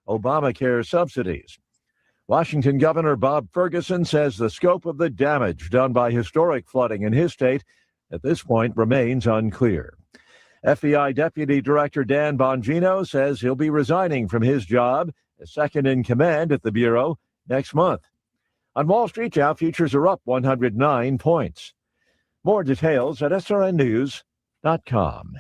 Obamacare subsidies. Washington Governor Bob Ferguson says the scope of the damage done by historic flooding in his state at this point remains unclear. FBI Deputy Director Dan Bongino says he'll be resigning from his job as second in command at the Bureau next month. On Wall Street, Dow futures are up 109 points. More details at srnnews.com.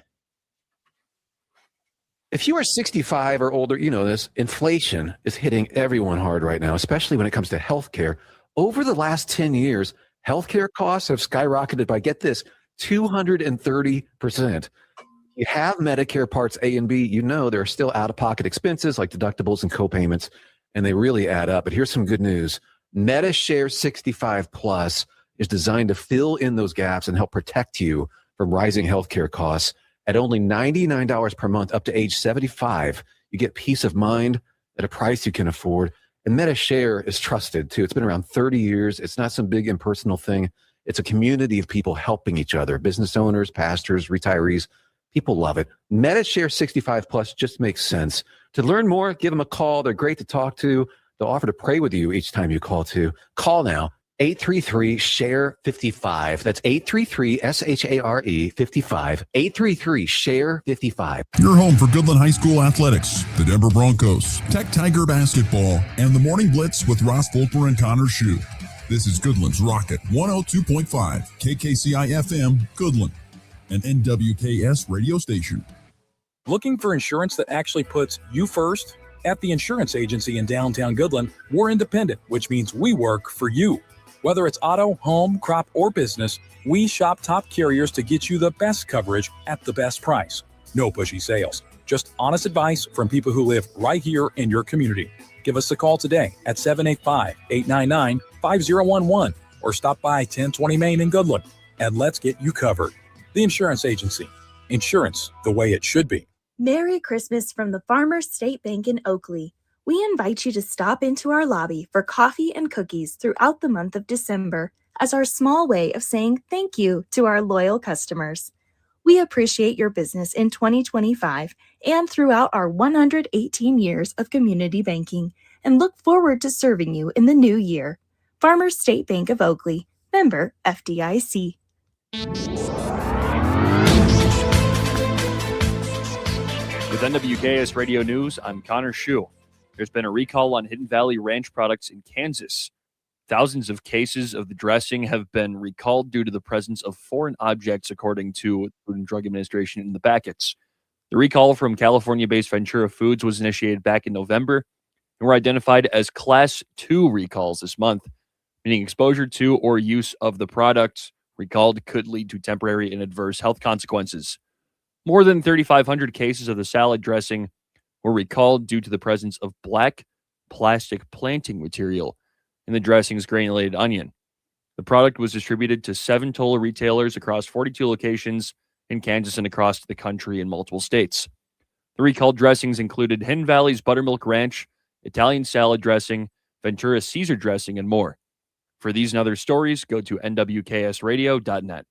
If you are 65 or older, you know this. Inflation is hitting everyone hard right now, especially when it comes to healthcare. Over the last 10 years, healthcare costs have skyrocketed by, get this, 230%. You have Medicare Parts A and B, you know there are still out-of-pocket expenses like deductibles and co-payments, and they really add up. But here's some good news. MediShare 65 Plus is designed to fill in those gaps and help protect you from rising healthcare costs. At only $99 per month up to age 75, you get peace of mind at a price you can afford. And MediShare is trusted, too. It's been around 30 years. It's not some big impersonal thing. It's a community of people helping each other, business owners, pastors, retirees. People love it. MediShare 65 Plus just makes sense. To learn more, give them a call. They're great to talk to. They'll offer to pray with you each time you call, too. Call now. 833-SHARE-55. That's 833-SHARE-55. 833-SHARE-55. Your home for Goodland High School athletics, the Denver Broncos, Tech Tiger basketball, and the Morning Blitz with Ross Volkmer and Connor Schuh. This is Goodland's Rocket 102.5, KKCI FM, Goodland, an NWKS radio station. Looking for insurance that actually puts you first? At the insurance agency in downtown Goodland, we're independent, which means we work for you. Whether it's auto, home, crop, or business, we shop top carriers to get you the best coverage at the best price. No pushy sales, just honest advice from people who live right here in your community. Give us a call today at 785-899-5011 or stop by 1020 Main in Goodland and let's get you covered. The Insurance Agency. Insurance the way it should be. Merry Christmas from the Farmers State Bank in Oakley. We invite you to stop into our lobby for coffee and cookies throughout the month of December as our small way of saying thank you to our loyal customers. We appreciate your business in 2025 and throughout our 118 years of community banking and look forward to serving you in the new year. Farmers State Bank of Oakley, member FDIC. With NWKS Radio News, I'm Connor Schuh. There's been a recall on Hidden Valley Ranch products in Kansas. Thousands of cases of the dressing have been recalled due to the presence of foreign objects, according to Food and Drug Administration in the packets. The recall from California-based Ventura Foods was initiated back in November and were identified as Class 2 recalls this month, meaning exposure to or use of the product recalled could lead to temporary and adverse health consequences. More than 3,500 cases of the salad dressing were recalled due to the presence of black plastic planting material in the dressing's granulated onion. The product was distributed to 7 total retailers across 42 locations in Kansas and across the country in multiple states. The recalled dressings included Hidden Valley's Buttermilk Ranch, Italian salad dressing, Ventura Caesar dressing, and more. For these and other stories, go to nwksradio.net.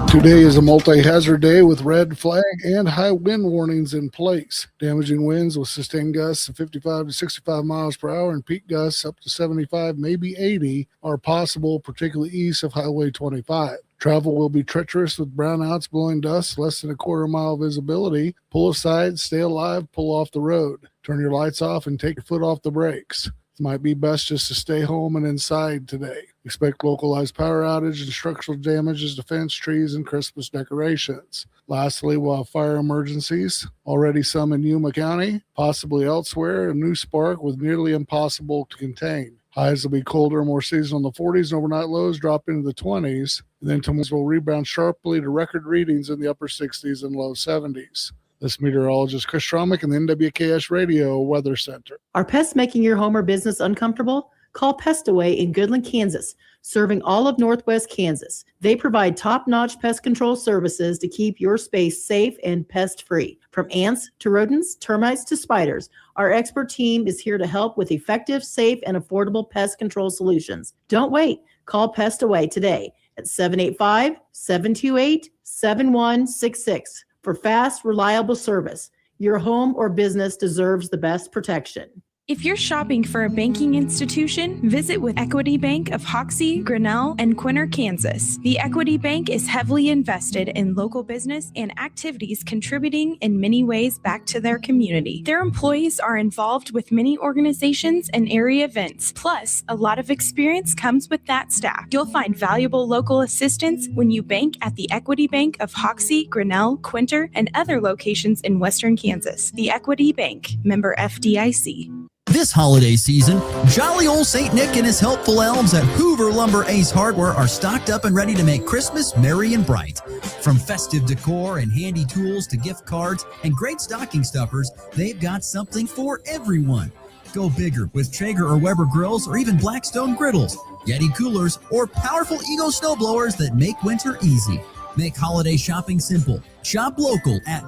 Today is a multi-hazard day with red flag and high wind warnings in place. Damaging winds with sustained gusts of 55 to 65 miles per hour and peak gusts up to 75, maybe 80 are possible, particularly east of Highway 25. Travel will be treacherous with brownouts, blowing dust, less than a quarter mile visibility. Pull aside, stay alive, pull off the road. Turn your lights off and take your foot off the brakes. It might be best just to stay home and inside today. Expect localized power outage and structural damages to fence, trees, and Christmas decorations. Lastly, we'll have fire emergencies, already some in Yuma County, possibly elsewhere, a new spark with nearly impossible to contain. Highs will be colder and more seasonal in the 40s, and overnight lows drop into the 20s. And then temperatures will rebound sharply to record readings in the upper 60s and low 70s. This meteorologist Chris Stromick in the NWKS Radio Weather Center. Are pests making your home or business uncomfortable? Call Pest Away in Goodland, Kansas, serving all of Northwest Kansas. They provide top-notch pest control services to keep your space safe and pest-free. From ants to rodents, termites to spiders, our expert team is here to help with effective, safe, and affordable pest control solutions. Don't wait. Call Pest Away today at 785-728-7166. for fast, reliable service. Your home or business deserves the best protection. If you're shopping for a banking institution, visit with Equity Bank of Hoxie, Grinnell, and Quinter, Kansas. The Equity Bank is heavily invested in local business and activities contributing in many ways back to their community. Their employees are involved with many organizations and area events. Plus, a lot of experience comes with that staff. You'll find valuable local assistance when you bank at the Equity Bank of Hoxie, Grinnell, Quinter, and other locations in Western Kansas. The Equity Bank, member FDIC. This holiday season, jolly old St. Nick and his helpful elves at Hoover Lumber Ace Hardware are stocked up and ready to make Christmas merry and bright. From festive decor and handy tools to gift cards and great stocking stuffers, they've got something for everyone. Go bigger with Traeger or Weber grills or even Blackstone griddles, Yeti coolers, or powerful Ego snowblowers that make winter easy. Make holiday shopping simple. Shop local at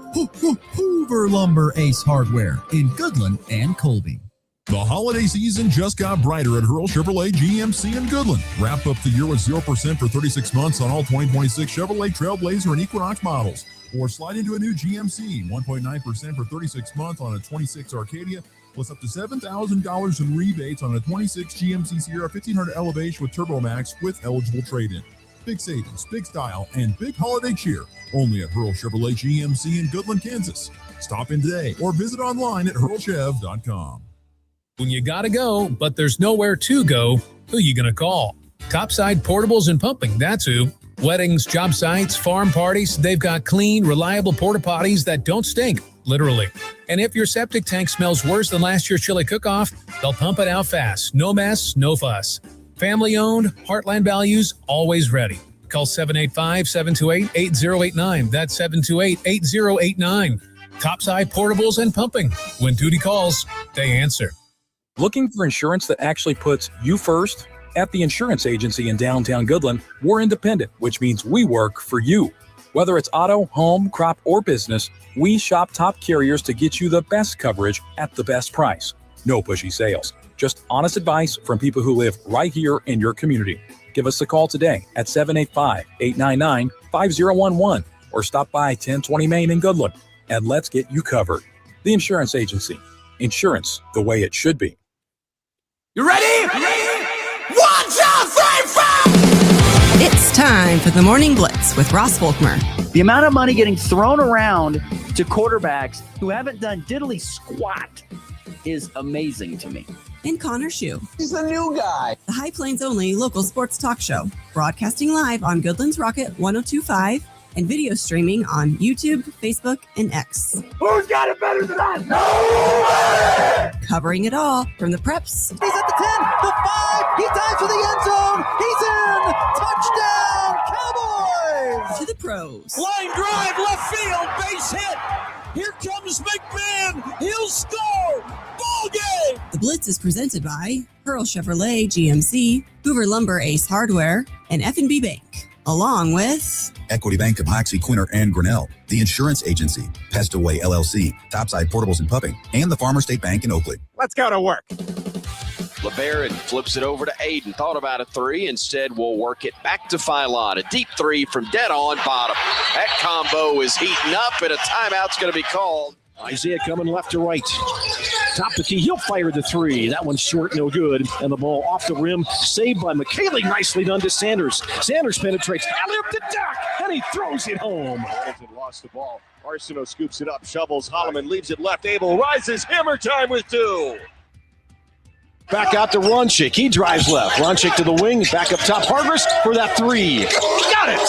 Hoover Lumber Ace Hardware in Goodland and Colby. The holiday season just got brighter at Hurl Chevrolet GMC in Goodland. Wrap up the year with 0% for 36 months on all 2026 Chevrolet Trailblazer and Equinox models. Or slide into a new GMC, 1.9% for 36 months on a 26 Arcadia, plus up to $7,000 in rebates on a 26 GMC Sierra 1500 Elevation with Turbo Max with eligible trade-in. Big savings, big style, and big holiday cheer. Only at Hurl Chevrolet GMC in Goodland, Kansas. Stop in today or visit online at hurlchev.com. When you gotta go, but there's nowhere to go, who you gonna call? Topside Portables and Pumping, that's who. Weddings, job sites, farm parties, they've got clean, reliable porta potties that don't stink, literally. And if your septic tank smells worse than last year's chili cook-off, they'll pump it out fast. No mess, no fuss. Family owned, Heartland values, always ready. Call 785-728-8089. That's 728-8089. Topside Portables and Pumping. When duty calls, they answer. Looking for insurance that actually puts you first? At the insurance agency in downtown Goodland, we're independent, which means we work for you. Whether it's auto, home, crop, or business, we shop top carriers to get you the best coverage at the best price. No pushy sales, just honest advice from people who live right here in your community. Give us a call today at 785-899-5011 or stop by 1020 Main in Goodland and let's get you covered. The insurance agency. Insurance the way it should be. You ready? 1, 2, 3, 4! It's time for the Morning Blitz with Ross Volkmer. The amount of money getting thrown around to quarterbacks who haven't done diddly squat is amazing to me. And Connor Schuh. He's a new guy. The High Plains only local sports talk show. Broadcasting live on Goodland's Rocket 102.5 and video streaming on YouTube, Facebook, and X. Who's got it better than us? Nobody! Covering it all from the preps. He's at the 10, the 5, he dives for the end zone. He's in! Touchdown, Cowboys! To the pros. Line drive, left field, base hit. Here comes McMahon. He'll score. Ball game. The Blitz is presented by Hurl Chevrolet GMC, Hoover Lumber Ace Hardware, and F&B Bank. Along with Equity Bank of Hoxie, Quinter, and Grinnell, the insurance agency, Pestaway LLC, Topside Portables and Pumping, and the Farmer State Bank in Oakley. Let's go to work. LeBaron flips it over to Aiden. Thought about a three. Instead, we'll work it back to Philon. A deep three from dead on bottom. That combo is heating up, and a timeout's going to be called. Isaiah coming left to right. Top the key. He'll fire the three. That one's short, no good. And the ball off the rim. Saved by McKaylee. Nicely done to Sanders. Sanders penetrates. Alley-oop to Duck. And he throws it home. Hamilton lost the ball. Arsenault scoops it up. Shovels. Holloman leaves it left. Abel rises. Hammer time with 2. Back out to Ronchik. He drives left. Ronchik to the wing. Back up top. Hargress for that three. Got it.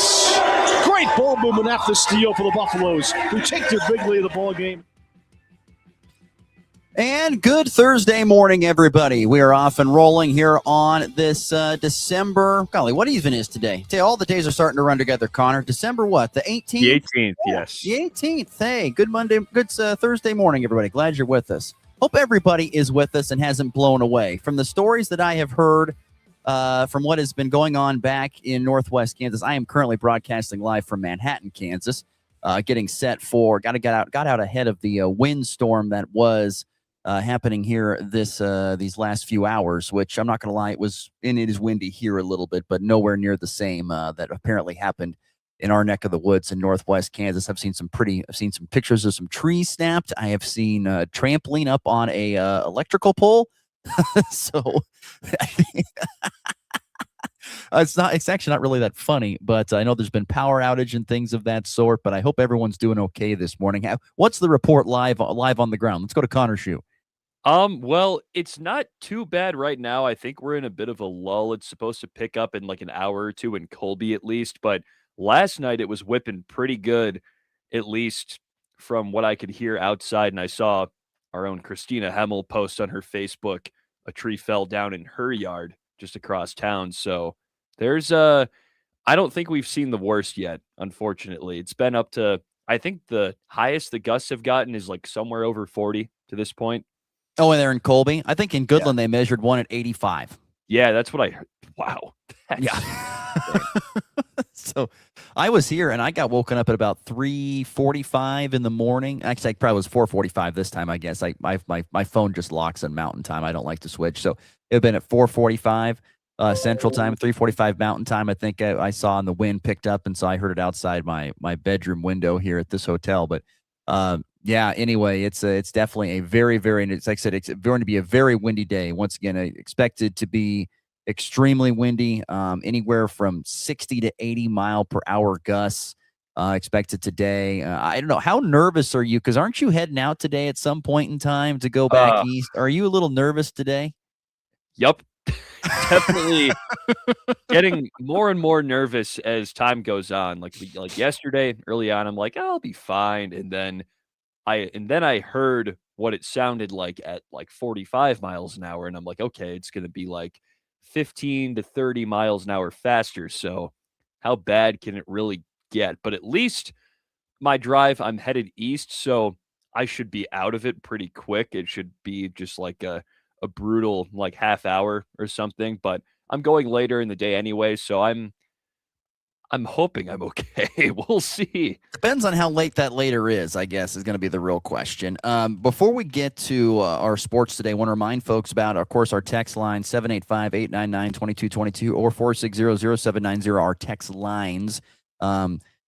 Great ball movement after the steal for the Buffaloes, who take their big lead of the ball game. And good Thursday morning, everybody. We are off and rolling here on this December. Golly, what even is today? All the days are starting to run together, Connor. December what? The 18th? The 18th, yes. The 18th. Hey, good Thursday morning, everybody. Glad you're with us. Hope everybody is with us and hasn't blown away. From the stories that I have heard from what has been going on back in Northwest Kansas, I am currently broadcasting live from Manhattan, Kansas, getting set for, got out ahead of the windstorm that was happening here these last few hours, which I'm not going to lie, it is windy here a little bit, but nowhere near the same that apparently happened in our neck of the woods in Northwest Kansas. I've seen some pictures of some trees snapped. I have seen trampoline up on a electrical pole. So it's actually not really that funny, but I know there's been power outage and things of that sort, but I hope everyone's doing okay this morning. What's the report live on the ground? Let's go to Connor Schuh. Well, it's not too bad right now. I think we're in a bit of a lull. It's supposed to pick up in like an hour or two in Colby at least, but last night it was whipping pretty good, at least from what I could hear outside. And I saw our own Christina Hemmel post on her Facebook, a tree fell down in her yard just across town. So there's I don't think we've seen the worst yet, unfortunately. It's been up to, I think the highest the gusts have gotten is like somewhere over 40 to this point. Oh, and they're in Colby? I think in Goodland they measured one at 85. Yeah, that's what I heard. Wow. So I was here and I got woken up at about 3:45 in the morning. Actually, I probably was 4:45 this time, I guess. My phone just locks on Mountain Time. I don't like to switch. So it had been at 4:45 Central Time, 3:45 Mountain Time. I think I saw, and the wind picked up, and so I heard it outside my bedroom window here at this hotel. But yeah, anyway, it's definitely a very, very, like I said, it's going to be a very windy day. Once again, expected to be extremely windy, anywhere from 60 to 80 mile per hour gusts expected today. I don't know. How nervous are you? Because aren't you heading out today at some point in time to go back east? Are you a little nervous today? Yep. Definitely getting more and more nervous as time goes on. Like yesterday, early on, I'm like, I'll be fine. And then I heard what it sounded like at like 45 miles an hour. And I'm like, okay, it's going to be like 15 to 30 miles an hour faster. So how bad can it really get? But at least my drive, I'm headed east. So I should be out of it pretty quick. It should be just like a brutal like half hour or something. But I'm going later in the day anyway. So I'm hoping I'm okay. We'll see. Depends on how late that later is, I guess, is going to be the real question. Before we get to our sports today, I want to remind folks about, of course, our text line, 785-899-2222 or 460-0790, our text lines.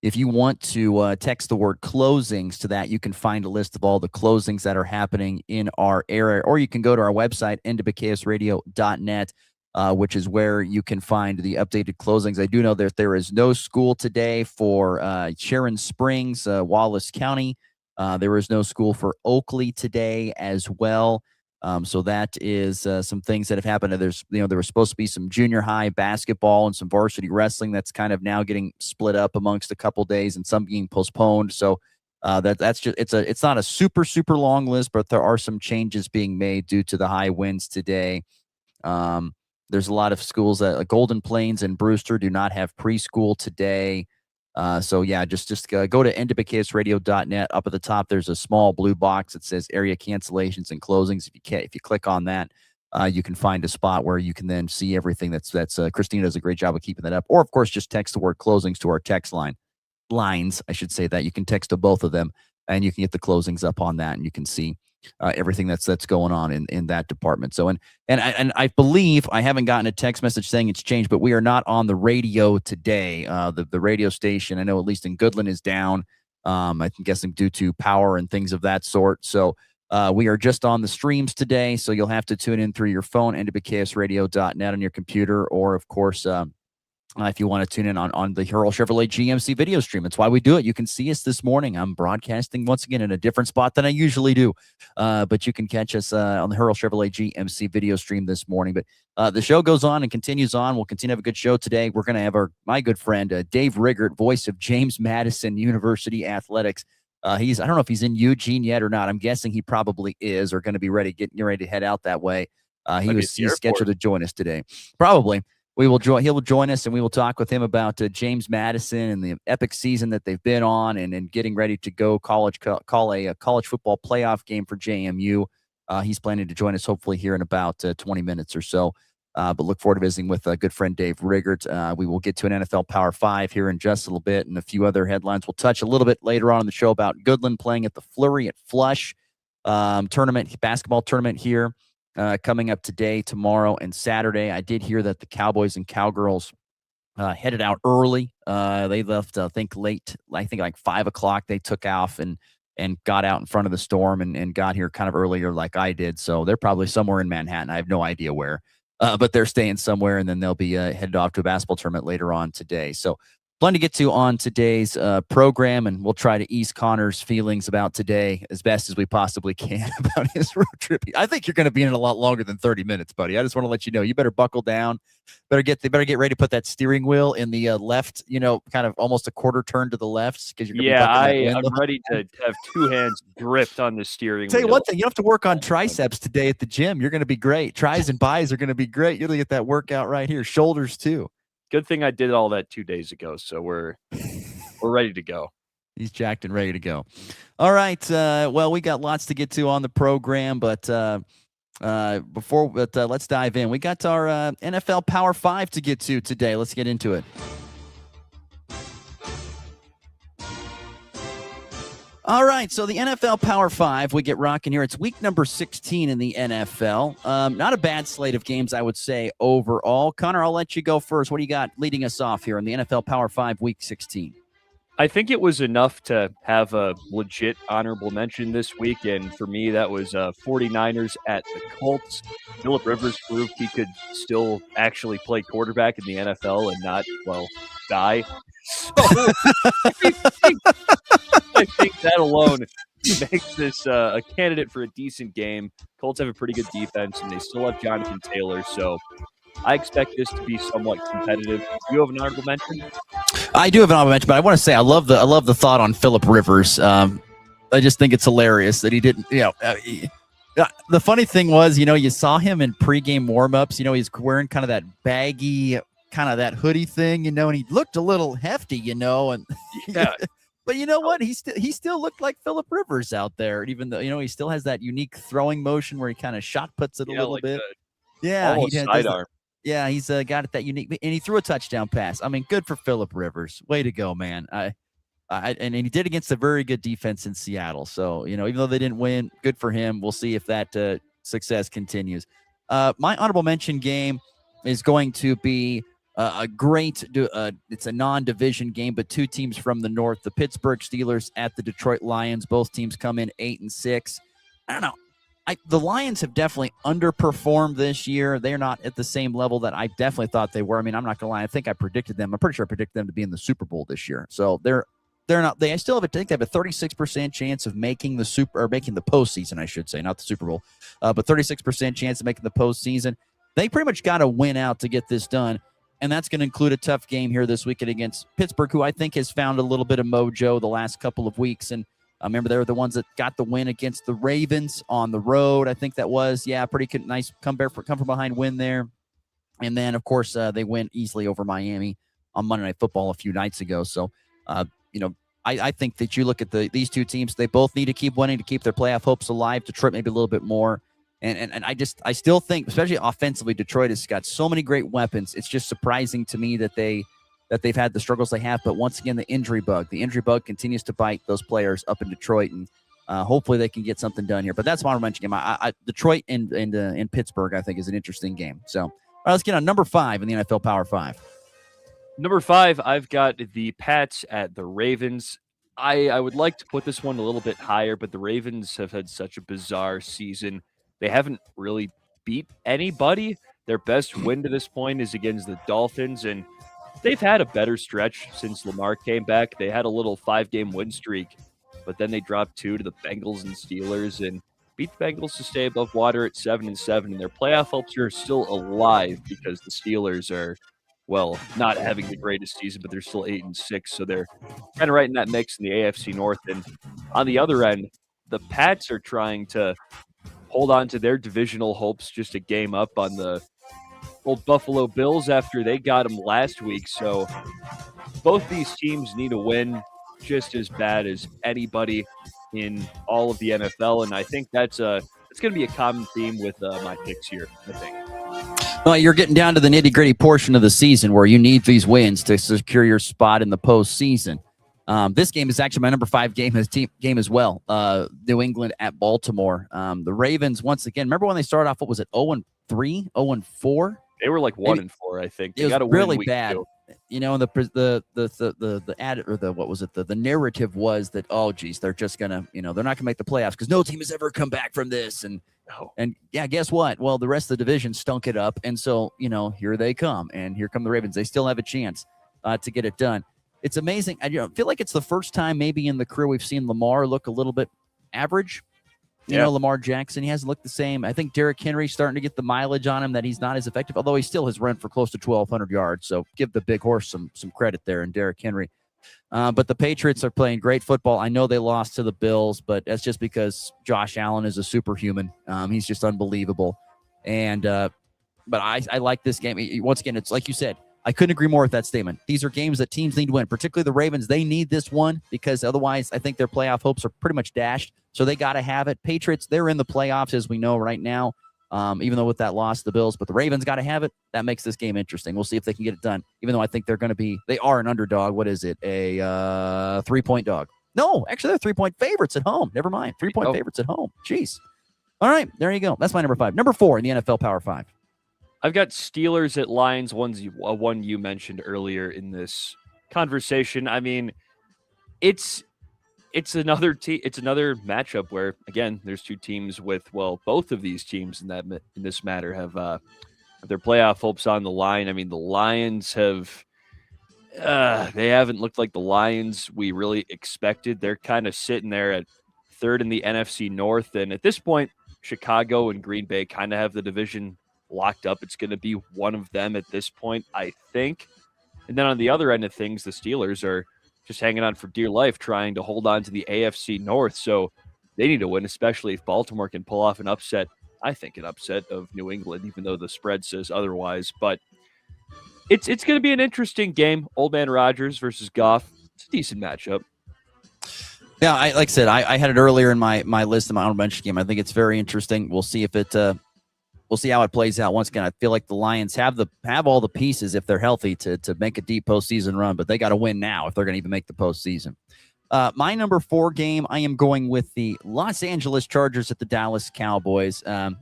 If you want to text the word closings to that, you can find a list of all the closings that are happening in our area, or you can go to our website, nwksradio.net. Which is where you can find the updated closings. I do know that there is no school today for Sharon Springs, Wallace County. There is no school for Oakley today as well. So that is some things that have happened. There was supposed to be some junior high basketball and some varsity wrestling that's kind of now getting split up amongst a couple days and some being postponed. So that's just it's not a super long list, but there are some changes being made due to the high winds today. There's a lot of schools that Golden Plains and Brewster do not have preschool today. So yeah, just go to nwksradio.net. Up at the top, there's a small blue box that says area cancellations and closings. If you click on that, you can find a spot where you can then see everything that's Christina does a great job of keeping that up. Or of course, just text the word closings to our text lines. I should say that you can text to both of them and you can get the closings up on that and you can see everything that's going on in that department. So and I believe I haven't gotten a text message saying it's changed, but we are not on the radio today. The radio station, I know at least in Goodland, is down. I'm guessing due to power and things of that sort. So we are just on the streams today. So you'll have to tune in through your phone, nwksradio.net on your computer, or of course if you want to tune in on the Hurl Chevrolet GMC video stream. That's why we do it. You can see us this morning. I'm broadcasting once again in a different spot than I usually do. But you can catch us on the Hurl Chevrolet GMC video stream this morning. But the show goes on and continues on. We'll continue to have a good show today. We're going to have my good friend, Dave Riggert, voice of James Madison University Athletics. I don't know if he's in Eugene yet or not. I'm guessing he probably is, or going to be getting ready to head out that way. He's scheduled to join us today. Probably. He will join us, and we will talk with him about James Madison and the epic season that they've been on, and getting ready to go call a college football playoff game for JMU. He's planning to join us hopefully here in about 20 minutes or so. But look forward to visiting with good friend Dave Riggert. We will get to an NFL Power 5 here in just a little bit, and a few other headlines. We'll touch a little bit later on in the show about Goodland playing at the Flurry at Flush basketball tournament here. Coming up today, tomorrow, and Saturday. I did hear that the Cowboys and Cowgirls headed out early. They left, I think, late. I think like 5 o'clock. They took off and got out in front of the storm and got here kind of earlier, like I did. So they're probably somewhere in Manhattan. I have no idea where, but they're staying somewhere, and then they'll be headed off to a basketball tournament later on today. So plenty to get to on today's program, and we'll try to ease Connor's feelings about today as best as we possibly can about his road trip. I think you're going to be in it a lot longer than 30 minutes, buddy. I just want to let you know, you better buckle down. Better get ready to put that steering wheel in the left, kind of almost a quarter turn to the left, because you're I'm ready to have two hands gripped on the steering wheel. Tell you one thing, you don't have to work on triceps today at the gym. You're going to be great. Tries and buys are going to be great. You're going to get that workout right here. Shoulders too. Good thing I did all that 2 days ago, so we're ready to go. He's jacked and ready to go. All right. Well, we got lots to get to on the program, but let's dive in. We got our NFL Power 5 to get to today. Let's get into it. All right, so the NFL Power 5, we get rocking here. It's week number 16 in the NFL. Not a bad slate of games, I would say, overall. Connor, I'll let you go first. What do you got leading us off here in the NFL Power 5 week 16? I think it was enough to have a legit honorable mention this week, and for me, that was 49ers at the Colts. Phillip Rivers proved he could still actually play quarterback in the NFL and not, die. So, I think that alone makes this a candidate for a decent game. Colts have a pretty good defense, and they still have Jonathan Taylor, so I expect this to be somewhat competitive. Do you have an honorable mention? I do have an honorable mention, but I want to say I love the thought on Phillip Rivers. I just think it's hilarious that he didn't. The funny thing was, you saw him in pregame warmups. He's wearing kind of that baggy, kind of that hoodie thing, and he looked a little hefty, and yeah. But you know what? He still looked like Phillip Rivers out there, even though he still has that unique throwing motion where he kind of shot puts it a little bit. Yeah, he sidearm. Yeah, he's got it that unique, and he threw a touchdown pass. I mean, good for Phillip Rivers. Way to go, man. And he did against a very good defense in Seattle. So, even though they didn't win, good for him. We'll see if that success continues. My honorable mention game is going to be a great. It's a non-division game, but two teams from the north: the Pittsburgh Steelers at the Detroit Lions. Both teams come in 8-6. I don't know. The Lions have definitely underperformed this year. They're not at the same level that I definitely thought they were. I mean, I'm not gonna lie. I think I predicted them. I'm pretty sure I predicted them to be in the Super Bowl this year. So they're not. They still have. I think they have a 36% chance of making the postseason. I should say, not the Super Bowl, but 36% chance of making the postseason. They pretty much got to win out to get this done, and that's going to include a tough game here this weekend against Pittsburgh, who I think has found a little bit of mojo the last couple of weeks. And I remember they were the ones that got the win against the Ravens on the road. I think that was, pretty nice come from behind win there. And then, of course, they win easily over Miami on Monday Night Football a few nights ago. So, I think that you look at these two teams, they both need to keep winning to keep their playoff hopes alive. Detroit maybe a little bit more. And I still think, especially offensively, Detroit has got so many great weapons. It's just surprising to me that they've had the struggles they have. But once again, the injury bug continues to bite those players up in Detroit, and hopefully they can get something done here. But that's my honorable mention game. Detroit and Pittsburgh, I think, is an interesting game. So, all right, let's get on number 5 in the NFL Power 5. Number 5, I've got the Pats at the Ravens. I would like to put this one a little bit higher, but the Ravens have had such a bizarre season. They haven't really beat anybody. Their best win to this point is against the Dolphins, and they've had a better stretch since Lamar came back. They had a little 5-game win streak, but then they dropped 2 to the Bengals and Steelers and beat the Bengals to stay above water at 7-7. And their playoff hopes are still alive because the Steelers are, not having the greatest season, but they're still 8-6. So they're kind of right in that mix in the AFC North. And on the other end, the Pats are trying to hold on to their divisional hopes just a game up on the old Buffalo Bills after they got them last week. So both these teams need a win just as bad as anybody in all of the NFL. And I think it's going to be a common theme with my picks here, I think. Well, you're getting down to the nitty-gritty portion of the season where you need these wins to secure your spot in the postseason. This game is actually my number 5 game as well. New England at Baltimore. The Ravens, once again, remember when they started off, what was it, 0-3, 0-4? They were like 1-4, I think. They it got was a win really week bad. 2. and the ad or the what was it? The narrative was that, oh geez, they're just gonna, they're not gonna make the playoffs because no team has ever come back from this. And yeah, guess what? Well, the rest of the division stunk it up, and so here they come, and here come the Ravens. They still have a chance to get it done. It's amazing. I feel like it's the first time maybe in the career we've seen Lamar look a little bit average. Lamar Jackson, he hasn't looked the same. I think Derrick Henry starting to get the mileage on him that he's not as effective, although he still has run for close to 1,200 yards. So give the big horse some credit there and Derrick Henry. But the Patriots are playing great football. I know they lost to the Bills, but that's just because Josh Allen is a superhuman. He's just unbelievable. And but I like this game. Once again, it's like you said, I couldn't agree more with that statement. These are games that teams need to win, particularly the Ravens. They need this one because otherwise I think their playoff hopes are pretty much dashed. So they got to have it. Patriots, they're in the playoffs as we know right now, even though with that loss to the Bills. But the Ravens got to have it. That makes this game interesting. We'll see if they can get it done, even though I think they are an underdog. What is it? A 3-point dog. No, actually, they're 3-point favorites at home. Never mind. 3-point favorites at home. Jeez. All right, there you go. That's my number 5. Number 4 in the NFL Power 5. I've got Steelers at Lions, one you mentioned earlier in this conversation. I mean, it's another matchup where, again, there's two teams with, both of these teams in this matter have their playoff hopes on the line. I mean, the Lions they haven't looked like the Lions we really expected. They're kind of sitting there at third in the NFC North, and at this point, Chicago and Green Bay kind of have the division locked up. It's going to be one of them at this point, I think. And then on the other end of things, the Steelers are just hanging on for dear life, trying to hold on to the AFC North. So they need to win, especially if Baltimore can pull off an upset. I think an upset of New England, even though the spread says otherwise. But it's going to be an interesting game. Old Man Rodgers versus Goff. It's a decent matchup. Yeah, like I said, I had it earlier in my list of my honorable mention game. I think it's very interesting. We'll see if it. We'll see how it plays out. Once again, I feel like the Lions have all the pieces if they're healthy to make a deep postseason run, but they got to win now if they're going to even make the postseason. My number 4 game, I am going with the Los Angeles Chargers at the Dallas Cowboys. I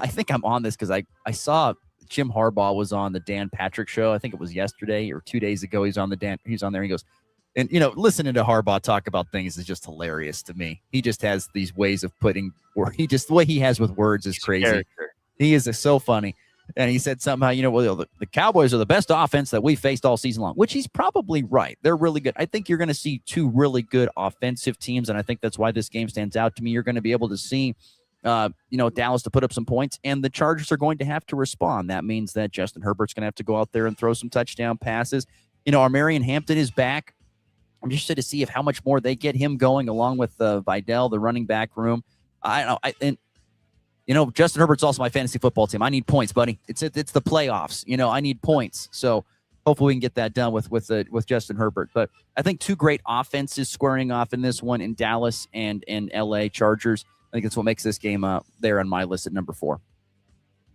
think I'm on this because I saw Jim Harbaugh was on the Dan Patrick show. I think it was yesterday or 2 days ago. He's on there. He goes, and listening to Harbaugh talk about things is just hilarious to me. He just has these ways of putting, the way he has with words is crazy. Character. He is so funny. And he said somehow, the Cowboys are the best offense that we faced all season long, which he's probably right. They're really good. I think you're going to see 2 really good offensive teams, and I think that's why this game stands out to me. You're going to be able to see, Dallas to put up some points, and the Chargers are going to have to respond. That means that Justin Herbert's going to have to go out there and throw some touchdown passes. Our Marion Hampton is back. I'm interested to see how much more they get him going, along with Vidal, the running back room. I don't know. Justin Herbert's also my fantasy football team. I need points, buddy. It's the playoffs. I need points. So hopefully we can get that done with Justin Herbert. But I think 2 great offenses squaring off in this one in Dallas and LA Chargers. I think that's what makes this game there on my list at number 4.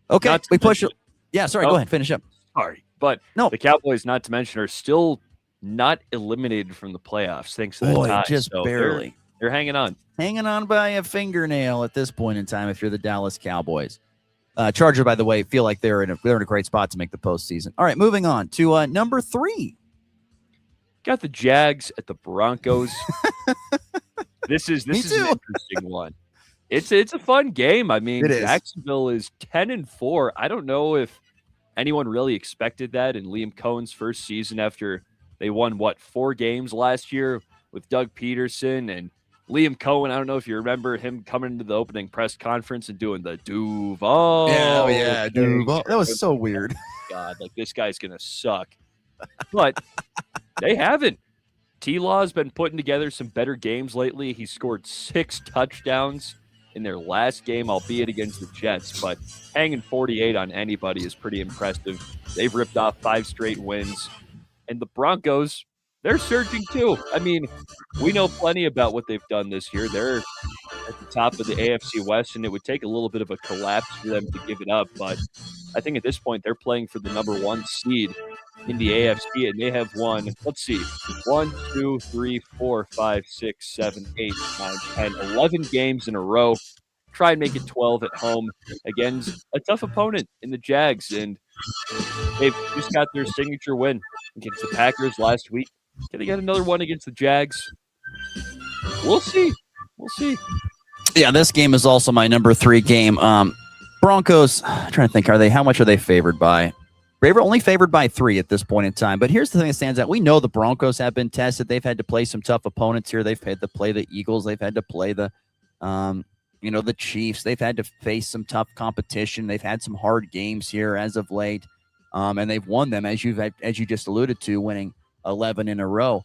Okay, we push it. Yeah, sorry. Go ahead, finish up. Sorry, but no, the Cowboys, not to mention, are still not eliminated from the playoffs thanks to that tie. Just barely. They're hanging on. Hanging on by a fingernail at this point in time if you're the Dallas Cowboys. Charger, by the way, feel like they're in a great spot to make the postseason. All right, moving on to number 3. Got the Jags at the Broncos. This is an interesting one. It's a fun game. I mean, Jacksonville is 10-4. I don't know if anyone really expected that in Liam Cohen's first season after they won 4 games last year with Doug Peterson and Liam Cohen. I don't know if you remember him coming into the opening press conference and doing the Duval. Yeah, Duval. That was so weird. God, this guy's gonna suck. But they haven't. T-Law's been putting together some better games lately. He scored 6 touchdowns in their last game, albeit against the Jets. But hanging 48 on anybody is pretty impressive. They've ripped off 5 straight wins. And the Broncos, they're surging too. I mean, we know plenty about what they've done this year. They're at the top of the AFC West, and it would take a little bit of a collapse for them to give it up. But I think at this point, they're playing for the number 1 seed in the AFC, and they have won, 1, 2, 3, 4, 5, 6, 7, 8, 9, 10, 11 games in a row. Try and make it 12 at home against a tough opponent in the Jags, and they've just got their signature win. against the Packers last week. Can they get another one against the Jags? We'll see. We'll see. Yeah, this game is also my number 3 game. Broncos, I'm trying to think, how much are they favored by? They're only favored by 3 at this point in time. But here's the thing that stands out. We know the Broncos have been tested. They've had to play some tough opponents here. They've had to play the Eagles. They've had to play the Chiefs. They've had to face some tough competition. They've had some hard games here as of late. And they've won them, as you just alluded to, winning 11 in a row.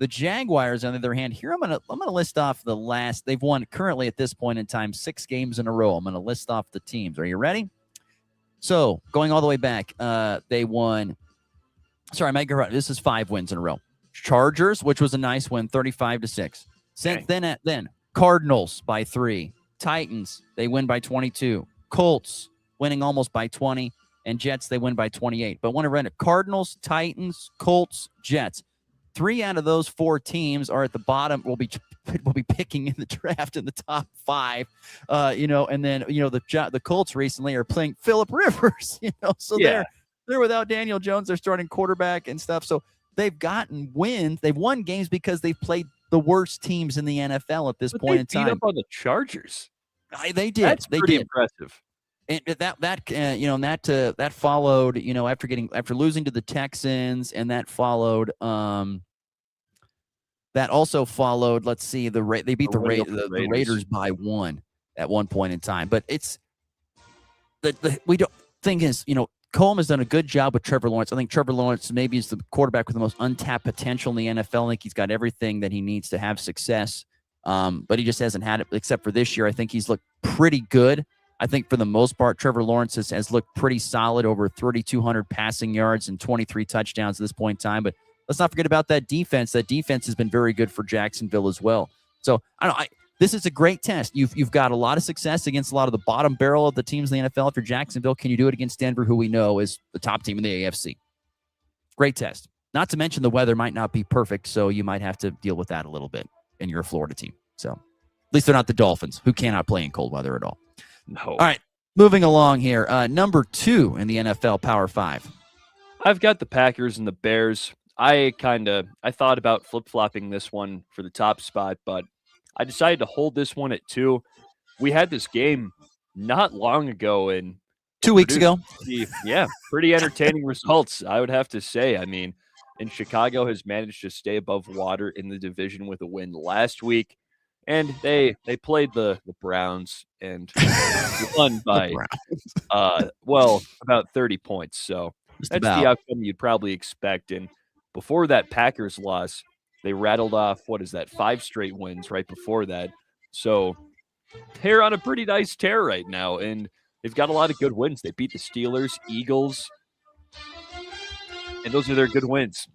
The Jaguars, on the other hand, here I'm gonna list off the last. They've won currently at this point in time 6 games in a row. I'm gonna list off the teams. Are you ready? So going all the way back, they won. Sorry, this is 5 wins in a row. Chargers, which was a nice win, 35-6. Then Cardinals by 3. Titans, they win by 22. Colts winning almost by 20, and Jets, they win by 28. But when I read it, Cardinals, Titans, Colts, Jets. 3 out of those 4 teams are at the bottom. We'll be picking in the draft in the top 5, and then the Colts recently are playing Phillip Rivers, so they're without Daniel Jones, their starting quarterback and stuff. So they've gotten wins. They've won games because they've played the worst teams in the NFL at this point in time. Beat up on the Chargers. They did. That's pretty impressive. And that followed, after losing to the Texans, and that followed. That also followed. Let's see, they beat the Raiders by 1 at one point in time. But it's thing is, Coleman has done a good job with Trevor Lawrence. I think Trevor Lawrence maybe is the quarterback with the most untapped potential in the NFL. I think he's got everything that he needs to have success. But he just hasn't had it, except for this year. I think he's looked pretty good. I think for the most part, Trevor Lawrence has looked pretty solid, over 3,200 passing yards and 23 touchdowns at this point in time. But let's not forget about that defense. That defense has been very good for Jacksonville as well. So this is a great test. You've got a lot of success against a lot of the bottom barrel of the teams in the NFL. If you're Jacksonville, can you do it against Denver, who we know is the top team in the AFC? Great test. Not to mention the weather might not be perfect, so you might have to deal with that a little bit, and you're a Florida team. So at least they're not the Dolphins, who cannot play in cold weather at all. No. All right, moving along here. Number 2 in the NFL Power 5. I've got the Packers and the Bears. I thought about flip-flopping this one for the top spot, but I decided to hold this one at 2. We had this game not long ago, and 2 weeks ago. Pretty entertaining results, I would have to say. I mean, and Chicago has managed to stay above water in the division with a win last week, and they played the Browns and won by about 30 points. So that's the outcome you'd probably expect. And before that Packers loss, they rattled off, 5 straight wins right before that. So they're on a pretty nice tear right now, and they've got a lot of good wins. They beat the Steelers, Eagles, and those are their good wins.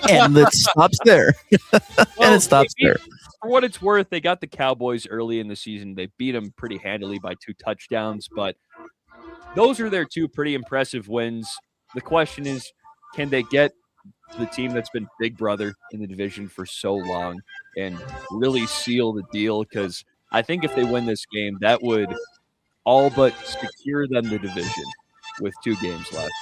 And it stops there. For what it's worth, they got the Cowboys early in the season. They beat them pretty handily by 2 touchdowns, but those are their 2 pretty impressive wins. The question is, can they get the team that's been Big Brother in the division for so long and really seal the deal? Because I think if they win this game, that would all but secure them the division with 2 games left.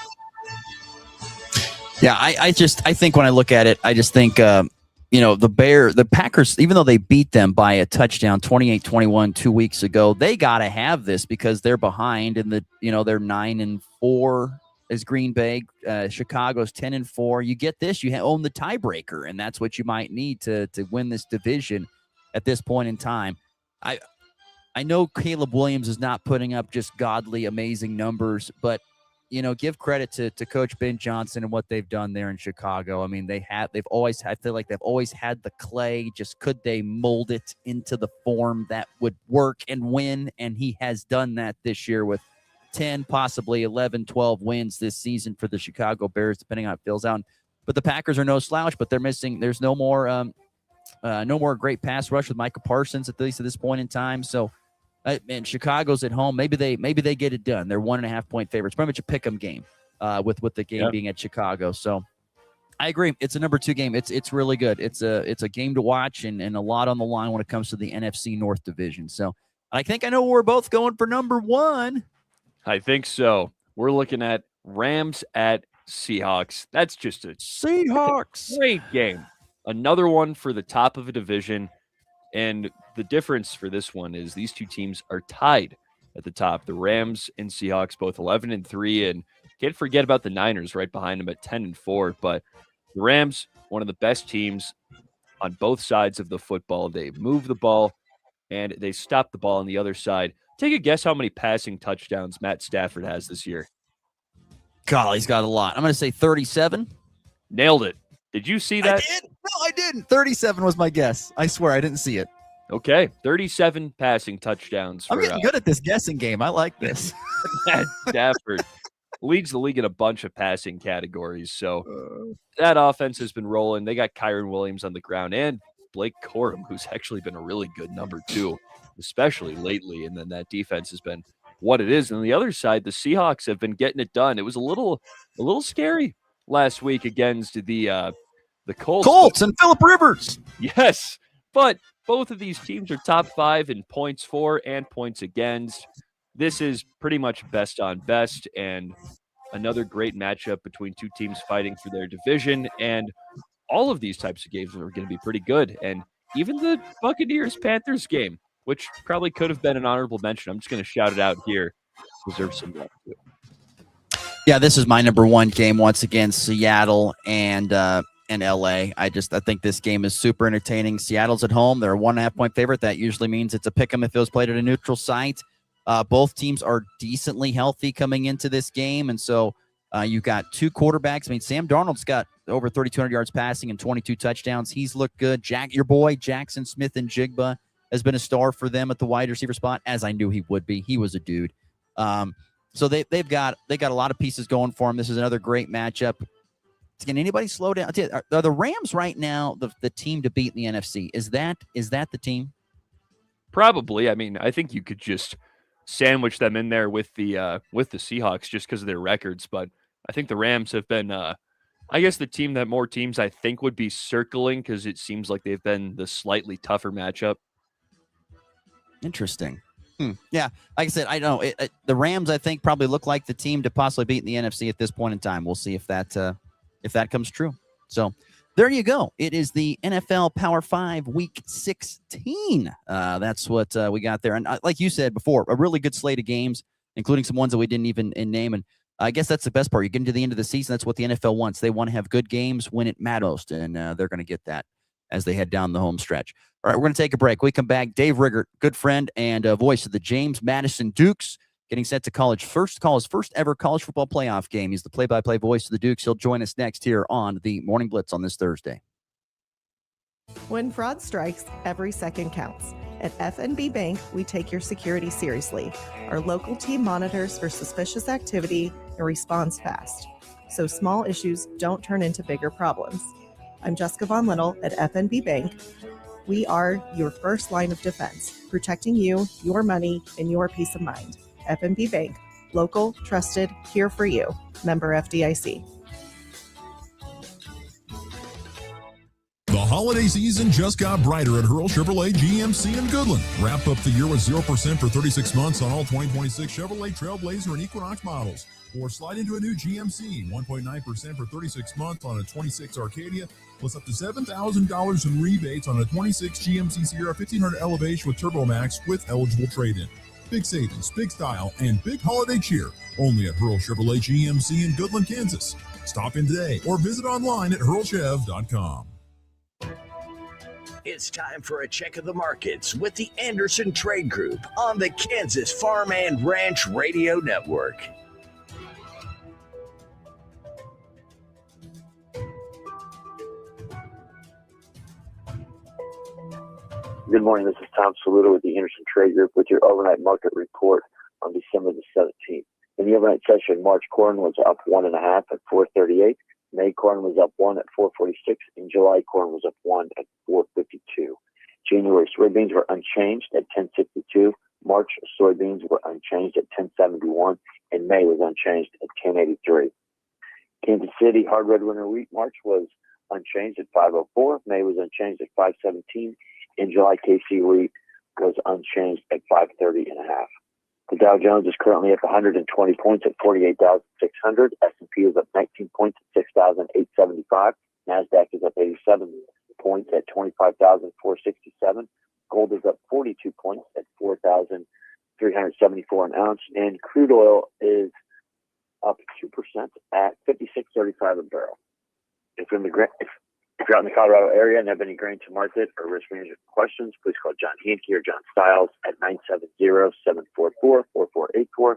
Yeah, I think when I look at it, I just think, the Packers, even though they beat them by a touchdown, 28-21 2 weeks ago, they got to have this because they're behind in the, they're 9-4 as Green Bay. Chicago's 10-4. You get this, you own the tiebreaker, and that's what you might need to win this division at this point in time. I know Caleb Williams is not putting up just godly, amazing numbers, but give credit to Coach Ben Johnson and what they've done there in Chicago. I mean, I feel like they've always had the clay. Just could they mold it into the form that would work and win? And he has done that this year with 10, possibly 11, 12 wins this season for the Chicago Bears, depending on how it fills out. But the Packers are no slouch, but there's no more great pass rush with Micah Parsons, at least at this point in time. So, and Chicago's at home. Maybe they get it done. They're 1.5 point favorites. Pretty much a pick 'em game, with the game being at Chicago. So I agree. It's a number 2 game. It's really good. It's a game to watch and a lot on the line when it comes to the NFC North division. So I think I know we're both going for number 1. I think so. We're looking at Rams at Seahawks. That's just a Seahawks great game. Another one for the top of a division. And the difference for this one is these two teams are tied at the top. The Rams and Seahawks both 11-3, and can't forget about the Niners right behind them at 10-4. But the Rams, one of the best teams on both sides of the football. They move the ball and they stop the ball on the other side. Take a guess how many passing touchdowns Matt Stafford has this year. God, he's got a lot. I'm going to say 37. Nailed it. Did you see that? I did. No, I didn't. 37 was my guess. I swear I didn't see it. Okay, 37 passing touchdowns. I'm getting good at this guessing game. I like this. Matt Stafford leads the league in a bunch of passing categories. So that offense has been rolling. They got Kyron Williams on the ground and Blake Corum, who's actually been a really good number 2, especially lately. And then that defense has been what it is. And on the other side, the Seahawks have been getting it done. It was a little scary last week against the Colts and Phillip Rivers. Yes, but both of these teams are top 5 in points for and points against. This is pretty much best on best, and another great matchup between two teams fighting for their division. And all of these types of games are going to be pretty good. And even the Buccaneers-Panthers game, which probably could have been an honorable mention, I'm just going to shout it out here, deserves some love too. Yeah, this is my number 1 game once again, Seattle and LA. I think this game is super entertaining. Seattle's at home. They're a 1.5-point favorite. That usually means it's a pick 'em if it was played at a neutral site. Both teams are decently healthy coming into this game. And so you got 2 quarterbacks. I mean, Sam Darnold's got over 3,200 yards passing and 22 touchdowns. He's looked good. Your boy, Jackson Smith-Njigba, has been a star for them at the wide receiver spot, as I knew he would be. He was a dude. So they got a lot of pieces going for him. This is another great matchup. Can anybody slow down? Are the Rams right now the team to beat in the NFC? Is that the team? Probably. I mean, I think you could just sandwich them in there with the Seahawks just because of their records. But I think the Rams have been, I guess, the team that more teams I think would be circling because it seems like they've been the slightly tougher matchup. Interesting. Yeah, like I said, I don't know. The Rams, I think, probably look like the team to possibly beat in the NFC at this point in time. We'll see if that comes true. So there you go. It is the NFL Power 5 Week 16. That's what we got there. And like you said before, a really good slate of games, including some ones that we didn't even name. And I guess that's the best part. You're getting to the end of the season. That's what the NFL wants. They want to have good games when it matters, and they're going to get that as they head down the home stretch. All right, we're going to take a break. We come back. Dave Riggert, good friend and voice of the James Madison Dukes, getting set to call his first ever college football playoff game. He's the play-by-play voice of the Dukes. He'll join us next here on the Morning Blitz on this Thursday. When fraud strikes, every second counts. At FNB Bank, we take your security seriously. Our local team monitors for suspicious activity and responds fast, so small issues don't turn into bigger problems. I'm Jessica Von Little at FNB Bank. We are your first line of defense, protecting you, your money, and your peace of mind. FNB Bank, local, trusted, here for you. Member FDIC. The holiday season just got brighter at Hurl Chevrolet GMC in Goodland. Wrap up the year with 0% for 36 months on all 2026 Chevrolet Trailblazer and Equinox models. Or slide into a new GMC, 1.9% for 36 months on a 26 Arcadia, plus up to $7,000 in rebates on a 26 GMC Sierra 1500 Elevation with Turbo Max with eligible trade-in. Big savings, big style, and big holiday cheer. Only at Hurl Chevrolet GMC in Goodland, Kansas. Stop in today or visit online at hurlchev.com. It's time for a check of the markets with the Anderson Trade Group on the Kansas Farm and Ranch Radio Network. Good morning. This is Tom Saluto with the Anderson Trade Group with your overnight market report on December the 17th. In the overnight session, March corn was up 1.5 at 4.38. May corn was up 1 at 4.46. And July corn was up 1 at 4.52. January soybeans were unchanged at 10.62. March soybeans were unchanged at 10.71. And May was unchanged at 10.83. Kansas City hard red winter wheat March was unchanged at 5.04. May was unchanged at 5.17. In July, KC wheat was unchanged at 5.30.5. The Dow Jones is currently up 120 points at 48,600. S&P is up 19 points at 6,875. NASDAQ is up 87 points at 25,467. Gold is up 42 points at 4,374 an ounce. And crude oil is up 2% at 56.35 a barrel. If you're out in the Colorado area and have any grain to market or risk management questions, please call John Hanke or John Stiles at 970-744-4484,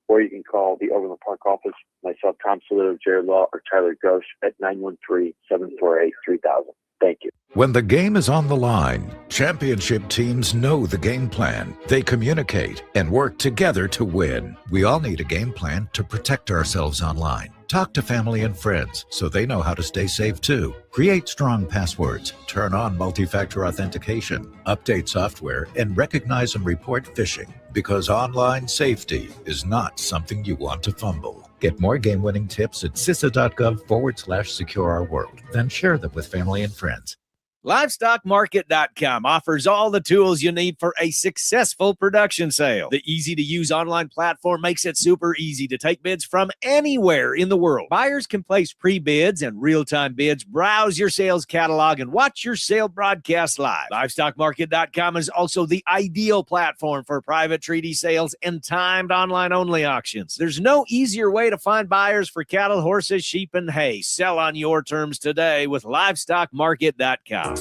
or you can call the Overland Park office, myself, Tom Solito, Jared Law, or Tyler Ghosh at 913-748-3000. Thank you. When the game is on the line, championship teams know the game plan. They communicate and work together to win. We all need a game plan to protect ourselves online. Talk to family and friends so they know how to stay safe too. Create strong passwords, turn on multi-factor authentication, update software, and recognize and report phishing, because online safety is not something you want to fumble. Get more game-winning tips at CISA.gov/secure-our-world. Then share them with family and friends. LivestockMarket.com offers all the tools you need for a successful production sale. The easy-to-use online platform makes it super easy to take bids from anywhere in the world. Buyers can place pre-bids and real-time bids, browse your sales catalog, and watch your sale broadcast live. LivestockMarket.com is also the ideal platform for private treaty sales and timed online-only auctions. There's no easier way to find buyers for cattle, horses, sheep, and hay. Sell on your terms today with LivestockMarket.com.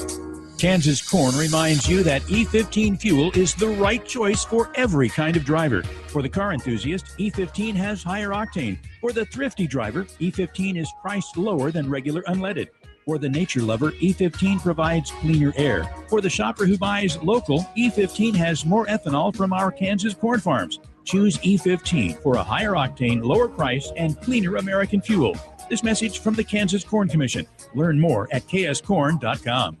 Kansas Corn reminds you that E15 fuel is the right choice for every kind of driver. For the car enthusiast, E15 has higher octane. For the thrifty driver, E15 is priced lower than regular unleaded. For the nature lover, E15 provides cleaner air. For the shopper who buys local, E15 has more ethanol from our Kansas corn farms. Choose E15 for a higher octane, lower price, and cleaner American fuel. This message from the Kansas Corn Commission. Learn more at kscorn.com.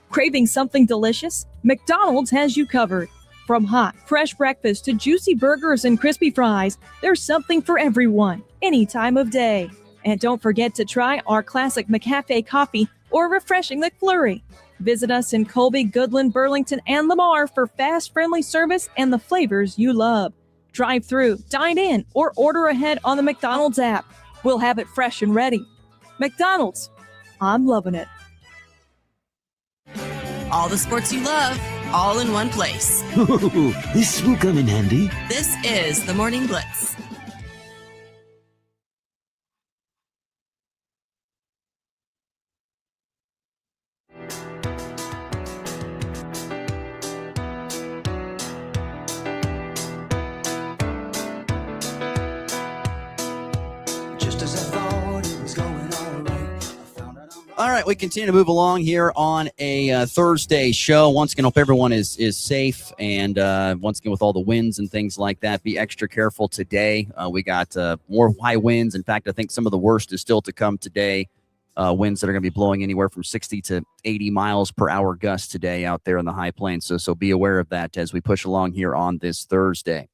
Craving something delicious? McDonald's has you covered. From hot, fresh breakfast to juicy burgers and crispy fries, there's something for everyone, any time of day. And don't forget to try our classic McCafe coffee or refreshing McFlurry. Visit us in Colby, Goodland, Burlington, and Lamar for fast, friendly service and the flavors you love. Drive through, dine in, or order ahead on the McDonald's app. We'll have it fresh and ready. McDonald's. I'm loving it. All the sports you love, all in one place. Ooh, this will come in handy. This is the Morning Blitz. All right, we continue to move along here on a Thursday show. Once again, hope everyone is safe, and once again, with all the winds and things like that, be extra careful today. We got more high winds. In fact, I think some of the worst is still to come today. Winds that are going to be blowing anywhere from 60 to 80 miles per hour gusts today out there in the high plains. So be aware of that as we push along here on this Thursday.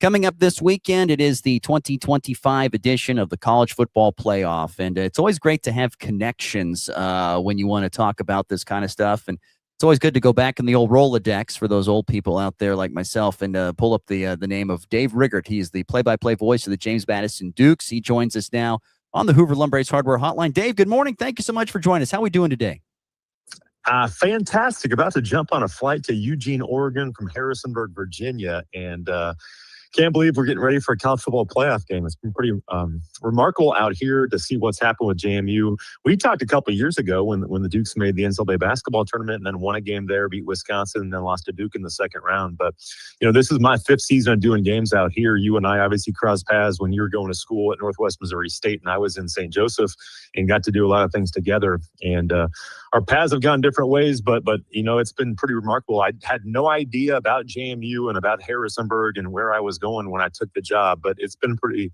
Coming up this weekend, it is the 2025 edition of the College Football Playoff. And it's always great to have connections when you want to talk about this kind of stuff. And it's always good to go back in the old Rolodex for those old people out there like myself and pull up the name of Dave Riggert. He's the play-by-play voice of the James Madison Dukes. He joins us now on the Hoover Lumber Ace Hardware Hotline. Dave, good morning. Thank you so much for joining us. How are we doing today? Fantastic. About to jump on a flight to Eugene, Oregon from Harrisonburg, Virginia, and can't believe we're getting ready for a college football playoff game. It's been pretty remarkable out here to see what's happened with JMU. We talked a couple of years ago when the Dukes made the NCAA basketball tournament and then won a game there, beat Wisconsin, and then lost to Duke in the second round. But, this is my fifth season of doing games out here. You and I obviously crossed paths when you were going to school at Northwest Missouri State, and I was in St. Joseph and got to do a lot of things together. And our paths have gone different ways, but it's been pretty remarkable. I had no idea about JMU and about Harrisonburg and where I was going when I took the job, but it's been pretty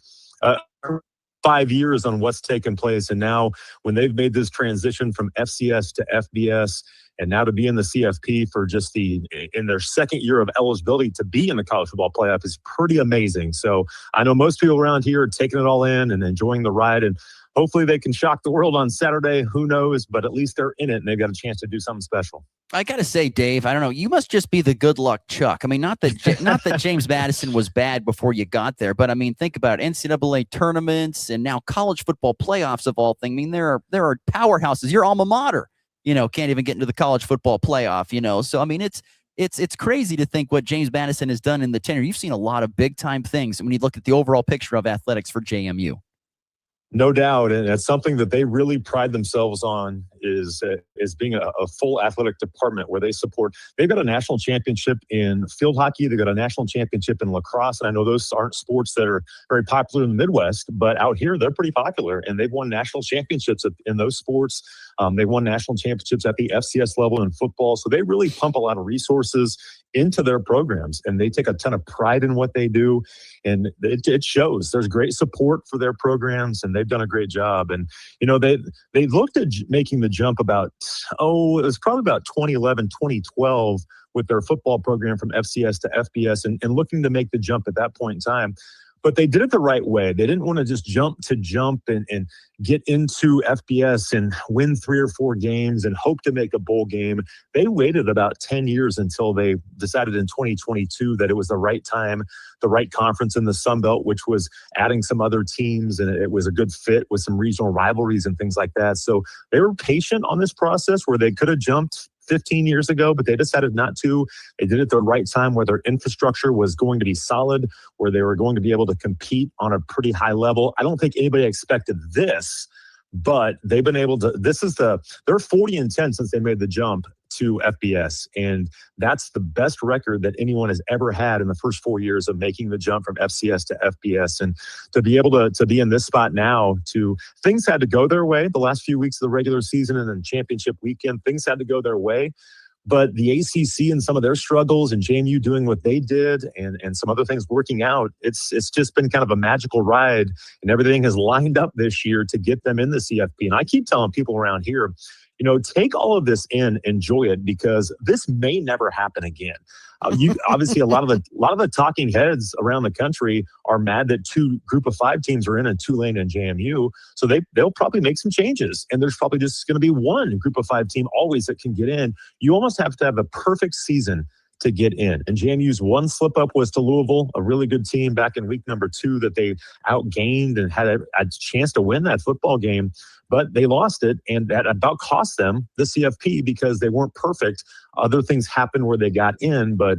5 years on what's taken place. And now when they've made this transition from FCS to FBS and now to be in the CFP for just in their second year of eligibility to be in the college football playoff is pretty amazing. So I know most people around here are taking it all in and enjoying the ride. And hopefully they can shock the world on Saturday. Who knows? But at least they're in it, and they've got a chance to do something special. I got to say, Dave, I don't know. You must just be the good luck Chuck. I mean, not that James Madison was bad before you got there, but I mean, think about NCAA tournaments and now college football playoffs of all things. I mean, there are powerhouses. Your alma mater, can't even get into the college football playoff, So, I mean, it's crazy to think what James Madison has done in the tenure. You've seen a lot of big time things when you look at the overall picture of athletics for JMU. No doubt, and it's something that they really pride themselves on is being a full athletic department where they support. They've got a national championship in field hockey. They've got a national championship in lacrosse, and I know those aren't sports that are very popular in the Midwest, but out here they're pretty popular, and they've won national championships in those sports. They won national championships at the FCS level in football, so they really pump a lot of resources into their programs, and they take a ton of pride in what they do, and it shows. There's great support for their programs, and they've done a great job. And they looked at making the jump about it was probably about 2011, 2012 with their football program from FCS to FBS, and looking to make the jump at that point in time. But they did it the right way. They didn't want to just jump and get into FBS and win 3 or 4 games and hope to make a bowl game. They waited about 10 years until they decided in 2022 that it was the right time, the right conference in the Sun Belt, which was adding some other teams, and it was a good fit with some regional rivalries and things like that. So they were patient on this process where they could have jumped 15 years ago, but they decided not to. They did it at the right time where their infrastructure was going to be solid, where they were going to be able to compete on a pretty high level. I don't think anybody expected this, but they've been able to. They're 40-10 since they made the jump to FBS, and that's the best record that anyone has ever had in the first 4 years of making the jump from FCS to FBS. And to be able to be in this spot now, things had to go their way the last few weeks of the regular season and then championship weekend. Things had to go their way. But the ACC and some of their struggles and JMU doing what they did and some other things working out, it's just been kind of a magical ride, and everything has lined up this year to get them in the CFP. And I keep telling people around here, take all of this in, enjoy it, because this may never happen again. Obviously, a lot of the talking heads around the country are mad that 2 Group of 5 teams are in, and Tulane and JMU. So they'll probably make some changes, and there's probably just going to be one Group of 5 team always that can get in. You almost have to have a perfect season to get in. And JMU's one slip up was to Louisville, a really good team back in week number 2 that they outgained and had a chance to win that football game. But they lost it, and that about cost them the CFP because they weren't perfect. Other things happened where they got in. But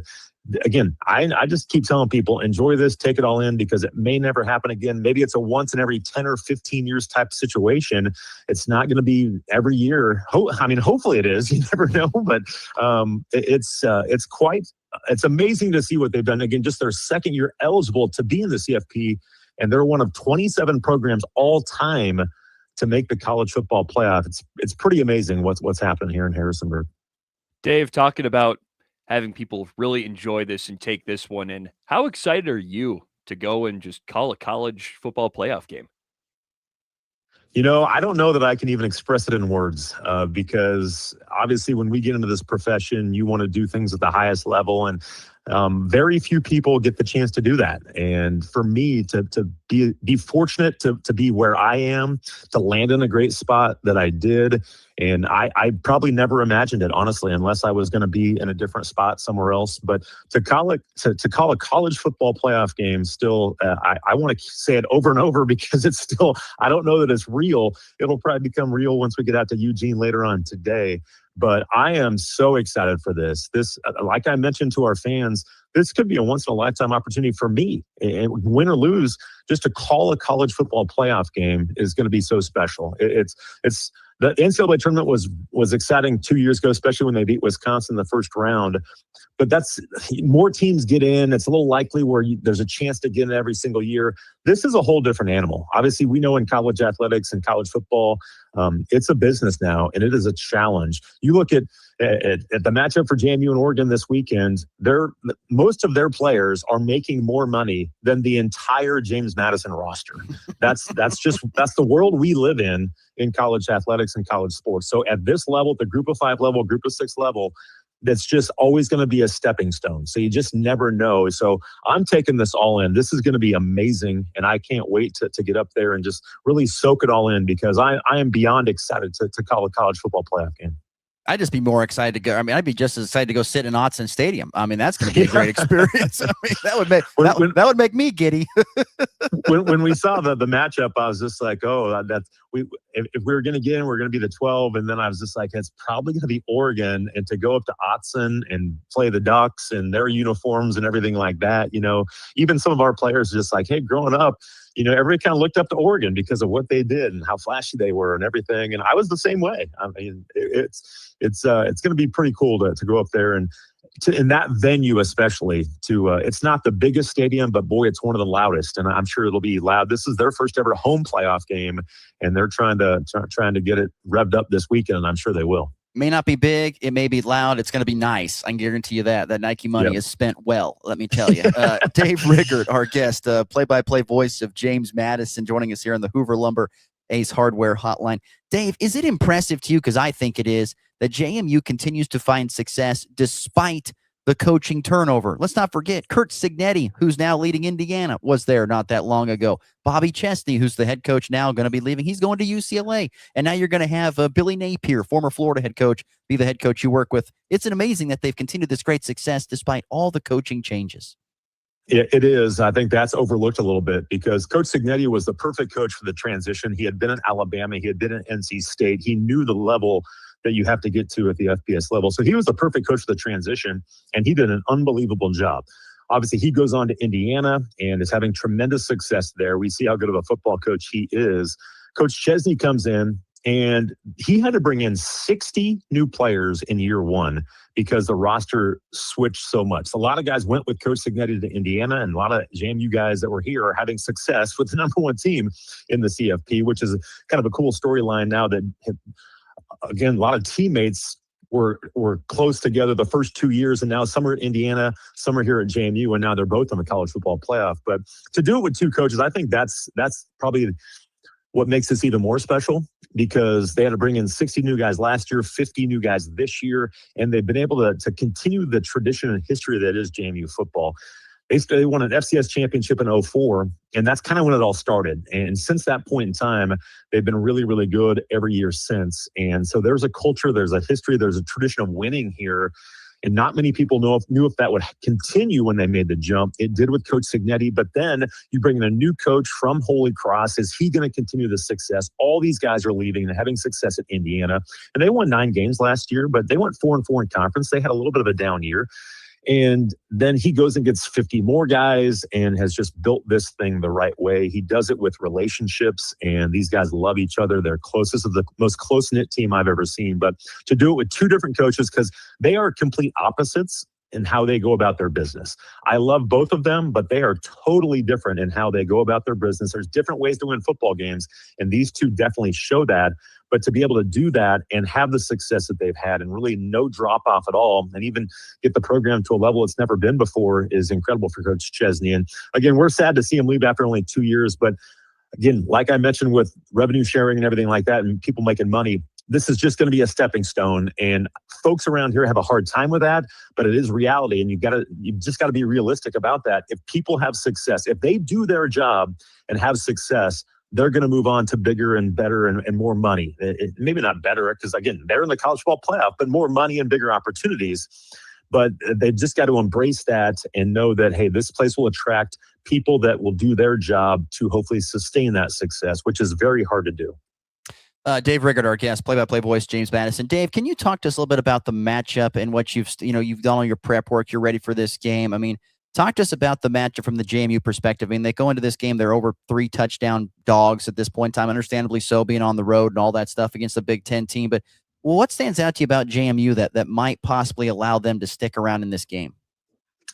again, I just keep telling people, enjoy this, take it all in, because it may never happen again. Maybe it's a once in every 10 or 15 years type situation. It's not going to be every year. Hopefully it is. You never know. But it's amazing to see what they've done. Again, just their second year eligible to be in the CFP, and they're one of 27 programs all time to make the college football playoff. It's pretty amazing what's happened here in Harrisonburg. Dave, talking about having people really enjoy this and take this one in, how excited are you to go and just call a college football playoff game? I don't know that I can even express it in words because obviously when we get into this profession, you want to do things at the highest level, and very few people get the chance to do that. And for me to be fortunate to be where I am, to land in a great spot that I did, and I probably never imagined it, honestly, unless I was going to be in a different spot somewhere else. But to call a college football playoff game still, I want to say it over and over because it's still, I don't know that it's real. It'll probably become real once we get out to Eugene later on today. But I am so excited for this. This, like I mentioned to our fans, this could be a once-in-a-lifetime opportunity for me. And win or lose, just to call a college football playoff game is going to be so special. It's the NCAA tournament was exciting 2 years ago, especially when they beat Wisconsin in the first round. But that's more teams get in. It's a little likely where there's a chance to get in every single year. This is a whole different animal. Obviously, we know in college athletics and college football, it's a business now, and it is a challenge. You look at the matchup for JMU and Oregon this weekend, most of their players are making more money than the entire James Madison roster. That's the world we live in college athletics and college sports. So at this level, the Group of 5 level, Group of 6 level, that's just always going to be a stepping stone. So you just never know. So I'm taking this all in. This is going to be amazing, and I can't wait to get up there and just really soak it all in, because I am beyond excited to call a college football playoff game. I'd just be more excited to go. I mean, I'd be just as excited to go sit in Autzen Stadium. I mean, that's going to be a great experience. I mean, that would make me giddy. when we saw the matchup, I was just like, oh, if we were going to get in, we're going to be the 12. And then I was just like, it's probably going to be Oregon, and to go up to Autzen and play the Ducks and their uniforms and everything like that. Even some of our players are just like, hey, growing up, everybody kind of looked up to Oregon because of what they did and how flashy they were and everything. And I was the same way. I mean, it's going to be pretty cool to go up there and in that venue, especially it's not the biggest stadium, but boy, it's one of the loudest, and I'm sure it'll be loud. This is their first ever home playoff game, and they're trying to get it revved up this weekend, and I'm sure they will. May not be big. It may be loud. It's going to be nice. I can guarantee you that. That Nike money is spent well, let me tell you. Dave Riggert, our guest, play-by-play voice of James Madison, joining us here on the Hoover Lumber Ace Hardware Hotline. Dave, is it impressive to you, because I think it is, that JMU continues to find success despite the coaching turnover? Let's not forget Curt Cignetti, who's now leading Indiana, was there not that long ago. Bobby Chesney, who's the head coach now, going to be leaving. He's going to UCLA. And now you're going to have Billy Napier, former Florida head coach, be the head coach you work with. It's amazing that they've continued this great success despite all the coaching changes. It is. I think that's overlooked a little bit, because Coach Cignetti was the perfect coach for the transition. He had been in Alabama. He had been at NC State. He knew the level that you have to get to at the FBS level. So he was the perfect coach for the transition, and he did an unbelievable job. Obviously, he goes on to Indiana and is having tremendous success there. We see how good of a football coach he is. Coach Chesney comes in, and he had to bring in 60 new players in year one because the roster switched so much. So a lot of guys went with Coach Cignetti to Indiana, and a lot of JMU guys that were here are having success with the number one team in the CFP, which is kind of a cool storyline now that, again, a lot of teammates were close together the first 2 years, and now some are at Indiana, some are here at JMU, and now they're both on the college football playoff. But to do it with two coaches, I think that's probably what makes this even more special, because they had to bring in 60 new guys last year, 50 new guys this year, and they've been able to continue the tradition and history that is JMU football. They won an FCS championship in 2004, and that's kind of when it all started. And since that point in time, they've been really, really good every year since. And so there's a culture, there's a history, there's a tradition of winning here. And not many people knew if that would continue when they made the jump. It did with Coach Cignetti, but then you bring in a new coach from Holy Cross. Is he going to continue the success? All these guys are leaving and having success at Indiana. And they won 9 games last year, but they went 4-4 in conference. They had a little bit of a down year. And then he goes and gets 50 more guys and has just built this thing the right way. He does it with relationships, and these guys love each other. They're closest of the most close-knit team I've ever seen. But to do it with two different coaches, because they are complete opposites in how they go about their business. I love both of them, but they are totally different in how they go about their business. There's different ways to win football games, and these two definitely show that. But to be able to do that and have the success that they've had and really no drop-off at all, and even get the program to a level it's never been before, is incredible for Coach Chesney. And again, we're sad to see him leave after only 2 years. But again, like I mentioned with revenue sharing and everything like that and people making money, this is just going to be a stepping stone. And folks around here have a hard time with that, but it is reality. And you've just got to be realistic about that. If people have success, if they do their job and have success, they're going to move on to bigger and better and more money. Maybe not better, because again, they're in the college football playoff, but more money and bigger opportunities. But they've just got to embrace that and know that, hey, this place will attract people that will do their job to hopefully sustain that success, which is very hard to do. Dave Riggert, our guest, play-by-play voice, James Madison. Dave, can you talk to us a little bit about the matchup and what you've done all your prep work? You're ready for this game. I mean, talk to us about the matchup from the JMU perspective. I mean, they go into this game, they're over 3 touchdown dogs at this point in time, understandably so, being on the road and all that stuff against the Big Ten team. But what stands out to you about JMU that might possibly allow them to stick around in this game?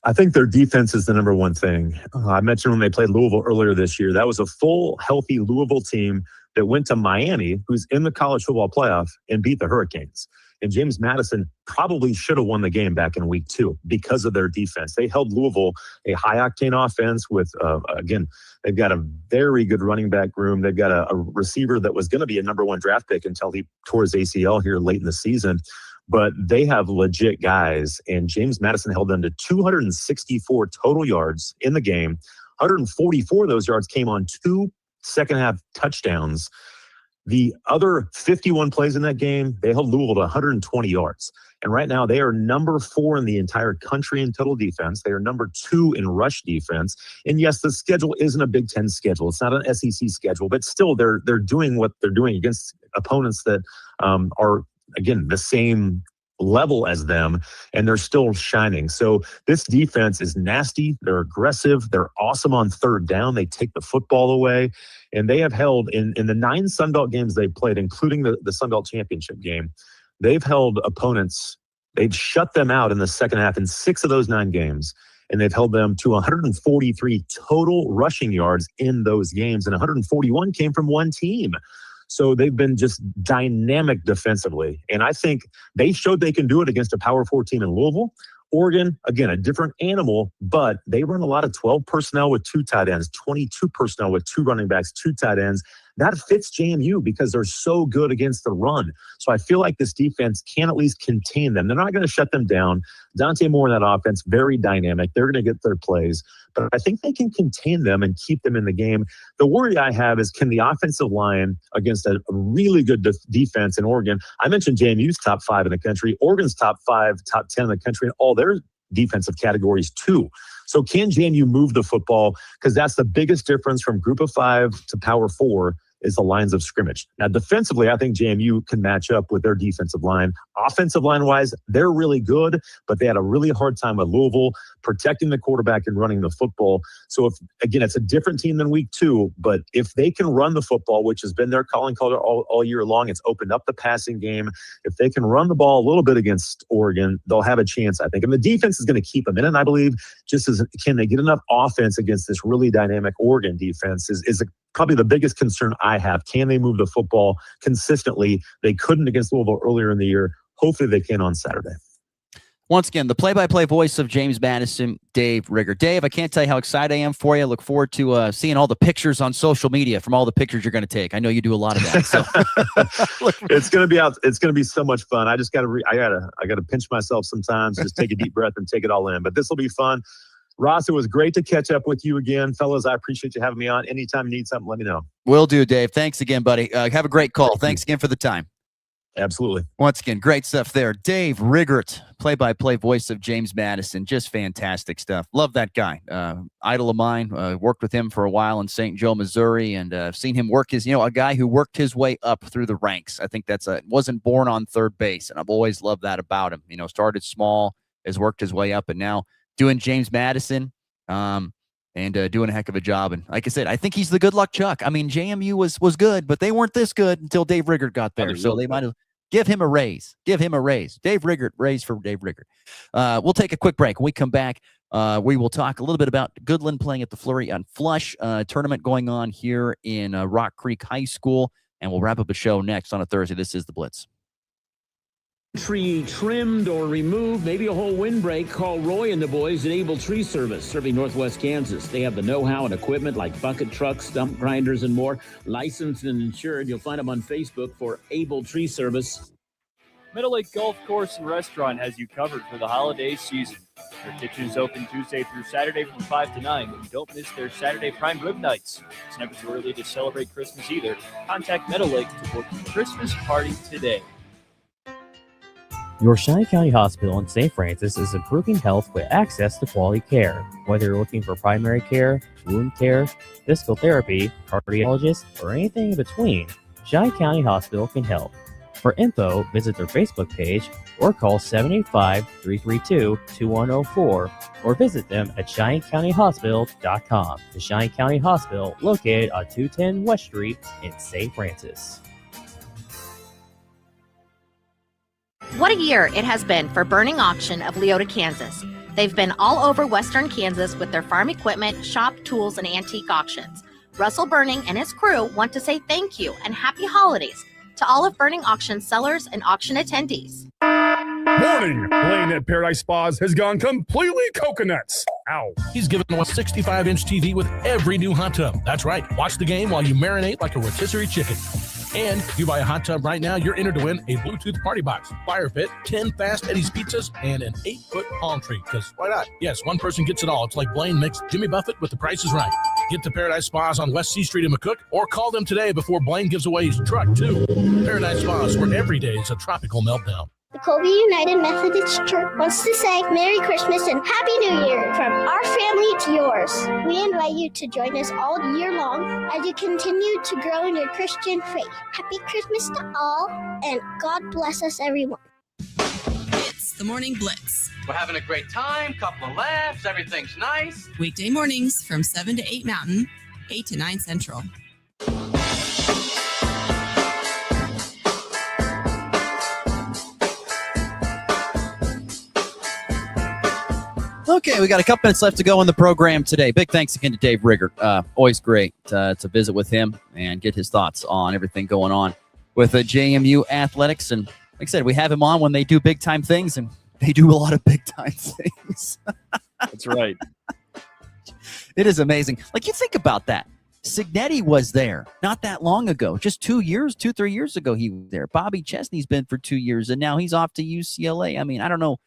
I think their defense is the number one thing. I mentioned when they played Louisville earlier this year, that was a full, healthy Louisville team that went to Miami, who's in the college football playoff, and beat the Hurricanes. And James Madison probably should have won the game back in week 2 because of their defense. They held Louisville, a high-octane offense with, again, they've got a very good running back room. They've got a receiver that was going to be a number 1 draft pick until he tore his ACL here late in the season. but they have legit guys. And James Madison held them to 264 total yards in the game. 144 of those yards came on 2 second-half touchdowns. The other 51 plays in that game, they held Louisville to 120 yards. And right now, they are number 4 in the entire country in total defense. They are number 2 in rush defense. And yes, the schedule isn't a Big Ten schedule. It's not an SEC schedule, but still, they're doing what they're doing against opponents that are, again, the same level as them, and they're still shining. So this defense is nasty. They're aggressive. They're awesome on third down. They take the football away, and they have held in the 9 Sun Belt games they've played, including the Sun Belt championship game, they've held opponents. They've shut them out in the second half in 6 of those 9 games, and they've held them to 143 total rushing yards in those games, and 141 came from one team. So they've been just dynamic defensively. And I think they showed they can do it against a Power 4 team in Louisville. Oregon, again, a different animal, but they run a lot of 12 personnel with 2 tight ends, 22 personnel with 2 running backs, 2 tight ends. That fits JMU because they're so good against the run. So I feel like this defense can at least contain them. They're not going to shut them down. Dante Moore in that offense, very dynamic. They're going to get their plays. But I think they can contain them and keep them in the game. The worry I have is, can the offensive line against a really good defense in Oregon, I mentioned JMU's top 5 in the country, Oregon's top 5, top 10 in the country in all their defensive categories too. So can JMU move the football? Because that's the biggest difference from Group of 5 to Power 4 is the lines of scrimmage. Now, defensively, I think JMU can match up with their defensive line. Offensive line-wise, they're really good, but they had a really hard time with Louisville protecting the quarterback and running the football. So, again, it's a different team than week 2, but if they can run the football, which has been their calling card all year long, it's opened up the passing game. If they can run the ball a little bit against Oregon, they'll have a chance, I think. And the defense is going to keep them in it, I believe. Just as can they get enough offense against this really dynamic Oregon defense is probably the biggest concern I have. Can they move the football consistently? They couldn't against Louisville earlier in the year. Hopefully they can on Saturday. Once again, the play-by-play voice of James Madison, Dave Rigger. Dave, I can't tell you how excited I am for you. I look forward to seeing all the pictures on social media from all the pictures you're going to take. I know you do a lot of that. So it's going to be out. It's going to be so much fun. I just got to. I got to pinch myself sometimes. Just take a deep breath and take it all in. But this will be fun. Ross, it was great to catch up with you again. Fellas, I appreciate you having me on. Anytime you need something, let me know. Will do, Dave. Thanks again, buddy. Have a great call. Thanks again for the time. Absolutely. Once again, great stuff there. Dave Riggert, play-by-play voice of James Madison. Just fantastic stuff. Love that guy. Idol of mine. Worked with him for a while in St. Joe, Missouri, and I've seen him work a guy who worked his way up through the ranks. I think wasn't born on third base, and I've always loved that about him. Started small, has worked his way up, and now doing James Madison, and doing a heck of a job. And like I said, I think he's the good luck Chuck. I mean, JMU was good, but they weren't this good until Dave Riggert got there. So they might have give him a raise. Give him a raise. Dave Riggert, raise for Dave Riggert. We'll take a quick break. When we come back, we will talk a little bit about Goodland playing at the Flurry and Flush tournament going on here in Rock Creek High School, and we'll wrap up a show next on a Thursday. This is The Blitz. Tree trimmed or removed, maybe a whole windbreak, call Roy and the boys at Able Tree Service, serving Northwest Kansas. They have the know-how and equipment like bucket trucks, stump grinders, and more. Licensed and insured. You'll find them on Facebook for Able Tree Service. Middle Lake Golf Course and Restaurant has you covered for the holiday season. Their kitchen is open Tuesday through Saturday from 5 to 9, and don't miss their Saturday prime rib nights. It's never too early to celebrate Christmas either. Contact Meadow Lake to book your Christmas party today. Your Cheyenne County Hospital in St. Francis is improving health with access to quality care. Whether you're looking for primary care, wound care, physical therapy, cardiologist, or anything in between, Cheyenne County Hospital can help. For info, visit their Facebook page or call 785-332-2104 or visit them at CheyenneCountyHospital.com. The Cheyenne County Hospital, located on 210 West Street in St. Francis. What a year it has been for Burning Auction of Leota, Kansas. They've been all over Western Kansas with their farm equipment, shop, tools, and antique auctions. Russell Burning and his crew want to say thank you and happy holidays to all of Burning Auction sellers and auction attendees. Warning! Lane at Paradise Spas has gone completely coconuts. Ow. He's giving away a 65-inch TV with every new hot tub. That's right. Watch the game while you marinate like a rotisserie chicken. And if you buy a hot tub right now, you're entered to win a Bluetooth party box, fire pit, 10 Fast Eddie's pizzas, and an 8-foot palm tree. Because why not? Yes, one person gets it all. It's like Blaine mixed Jimmy Buffett with The Price is Right. Get to Paradise Spas on West C Street in McCook, or call them today before Blaine gives away his truck, too. Paradise Spas, where every day is a tropical meltdown. The Colby United Methodist Church wants to say Merry Christmas and Happy New Year from our family to yours. We invite you to join us all year long as you continue to grow in your Christian faith. Happy Christmas to all, and God bless us, everyone. It's the Morning Blitz. We're having a great time, couple of laughs, everything's nice. Weekday mornings from 7 to 8 Mountain, 8 to 9 Central. Okay, we got a couple minutes left to go in the program today. Big thanks again to Dave Rigger. Always great to visit with him and get his thoughts on everything going on with JMU athletics. And like I said, we have him on when they do big-time things, and they do a lot of big-time things. That's right. It is amazing. Like, you think about that. Signetti was there not that long ago. Just 3 years ago he was there. Bobby Chesney's been for 2 years, and now he's off to UCLA. I mean, I don't know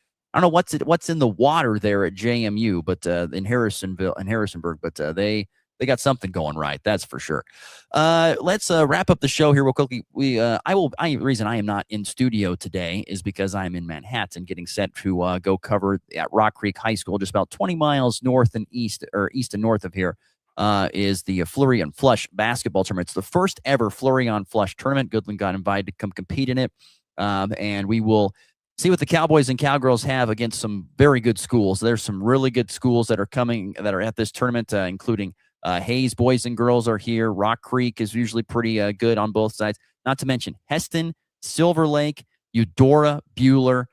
what's in the water there at JMU, but in Harrisonburg, but they got something going right, that's for sure. Let's wrap up the show here real quickly. The reason I am not in studio today is because I'm in Manhattan getting set to go cover at Rock Creek High School, just about 20 miles north and east and north of here. Is the Flurry and Flush basketball tournament. It's the first ever Flurry on Flush tournament. Goodland got invited to come compete in it, and we will see what the Cowboys and Cowgirls have against some very good schools. There's some really good schools that are at this tournament, including Hayes boys and girls are here. Rock Creek is usually pretty good on both sides. Not to mention Heston, Silver Lake, Eudora, Buhler.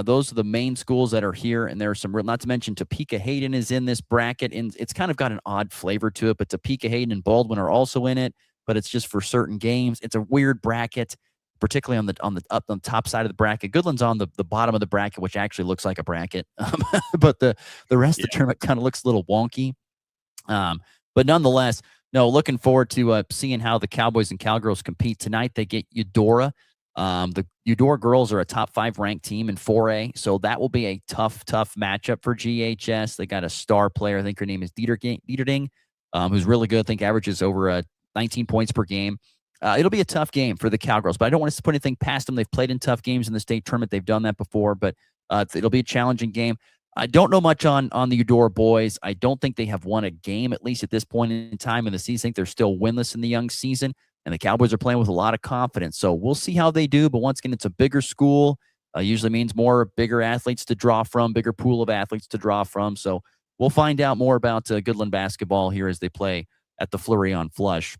Those are the main schools that are here, and there are some. Not to mention Topeka Hayden is in this bracket, and it's kind of got an odd flavor to it. But Topeka Hayden and Baldwin are also in it, but it's just for certain games. It's a weird bracket, particularly on the top side of the bracket. Goodland's on the bottom of the bracket, which actually looks like a bracket, but the rest of the tournament kind of looks a little wonky. But nonetheless, no, looking forward to seeing how the Cowboys and Cowgirls compete tonight. They get Eudora. The Eudora girls are a top 5 ranked team in 4A, so that will be a tough matchup for GHS. They got a star player. I think her name is Dieterding, who's really good. I think averages over 19 points per game. It'll be a tough game for the Cowgirls, but I don't want to put anything past them. They've played in tough games in the state tournament. They've done that before, but it'll be a challenging game. I don't know much on the Eudora boys. I don't think they have won a game, at least at this point in time in the season. I think they're still winless in the young season, and the Cowboys are playing with a lot of confidence. So we'll see how they do, but once again, it's a bigger school. Usually means bigger athletes to draw from, bigger pool of athletes to draw from. So we'll find out more about Goodland basketball here as they play at the Flurry on Flush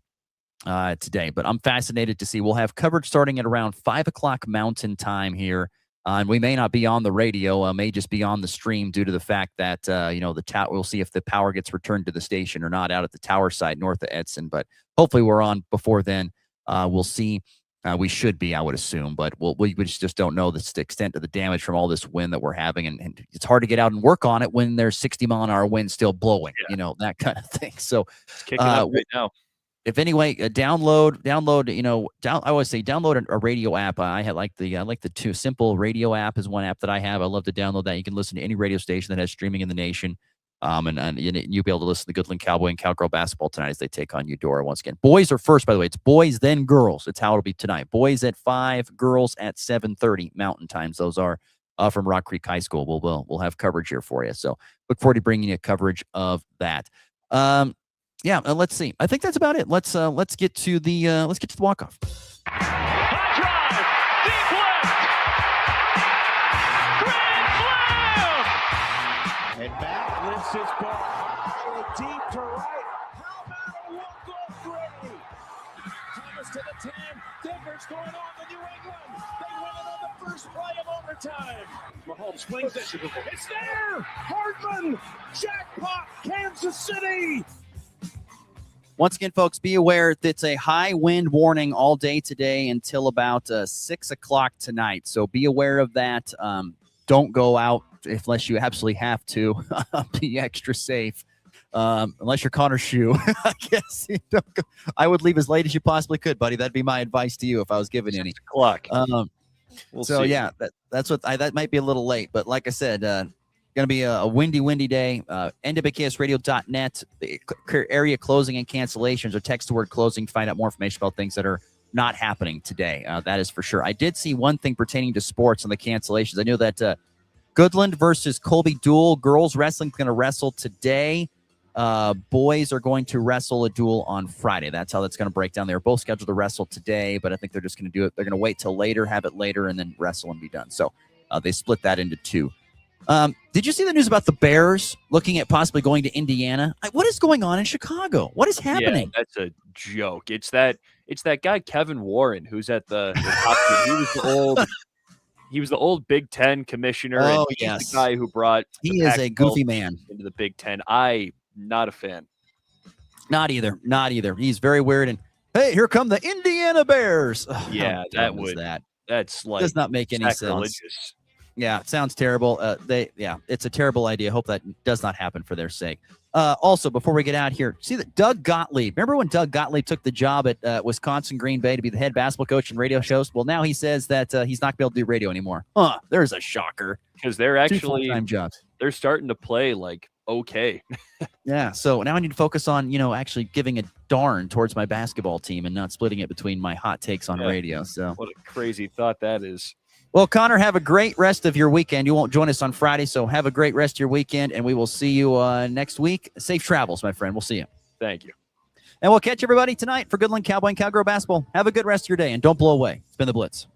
today. But I'm fascinated to see. We'll have coverage starting at around 5 o'clock Mountain time here. And we may not be on the radio, may just be on the stream due to the fact that, the tower, we'll see if the power gets returned to the station or not out at the tower site north of Edson. But hopefully we're on before then. We'll see. We should be, I would assume, but we just don't know the extent of the damage from all this wind that we're having. And it's hard to get out and work on it when there's 60-mile-an-hour wind still blowing, that kind of thing. So it's kicking up right now. If anyway, download. I always say download a radio app. I like the Two Simple radio app is one app that I have. I love to download that. You can listen to any radio station that has streaming in the nation. And you'll be able to listen to Goodland Cowboy and Cowgirl basketball tonight as they take on Eudora once again. Boys are first, by the way. It's boys, then girls. It's how it'll be tonight. Boys at 5, girls at 7:30 Mountain Times. Those are from Rock Creek High School. We'll have coverage here for you. So look forward to bringing you coverage of that. Let's see. I think that's about it. Let's get to the walk-off. And back lifts his ball high and deep to right. How about a walk-off Brady? Thomas to the 10. Denver's going on to New England. They win it on the first play of overtime. Mahomes flings it. It's there. Hardman. Jackpot. Kansas City. Once again, folks, be aware that it's a high wind warning all day today until about 6 o'clock tonight. So be aware of that. Don't go out unless you absolutely have to. Be extra safe. Unless you're Connor Schuh. I guess you don't go. I would leave as late as you possibly could, buddy. That'd be my advice to you if I was given any. 6 o'clock. We'll see. Yeah, that's what that might be a little late, but like I said, going to be a windy day. NWKSradio.net. The area closing and cancellations, or text the word closing to find out more information about things that are not happening today. That is for sure. I did see one thing pertaining to sports and the cancellations. I know that Goodland versus Colby duel. Girls wrestling is going to wrestle today. Boys are going to wrestle a duel on Friday. That's how that's going to break down. They're both scheduled to wrestle today, but I think they're just going to do it. They're going to wait till later, have it later, and then wrestle and be done. So they split that into two. Did you see the news about the Bears looking at possibly going to Indiana? What is going on in Chicago? What is happening? Yeah, that's a joke. It's that guy Kevin Warren who's at the top. He was the old Big Ten commissioner. Oh, and he's yes. the guy who brought he is a goofy man into the Big Ten. I'm not a fan. Not either. He's very weird. And hey, here come the Indiana Bears. Oh, yeah, that's like does not make any sense. Yeah, it sounds terrible. It's a terrible idea. Hope that does not happen for their sake. Also, before we get out here, see that Doug Gottlieb. Remember when Doug Gottlieb took the job at Wisconsin Green Bay to be the head basketball coach and radio shows? Well, now he says that he's not going to be able to do radio anymore. There's a shocker. Because they're actually full-time jobs. They're starting to play like okay. Yeah, so now I need to focus on actually giving a darn towards my basketball team and not splitting it between my hot takes on radio. So what a crazy thought that is. Well, Connor, have a great rest of your weekend. You won't join us on Friday, so have a great rest of your weekend, and we will see you next week. Safe travels, my friend. We'll see you. Thank you. And we'll catch everybody tonight for Goodland Cowboy and Cowgirl basketball. Have a good rest of your day, and don't blow away. It's been the Blitz.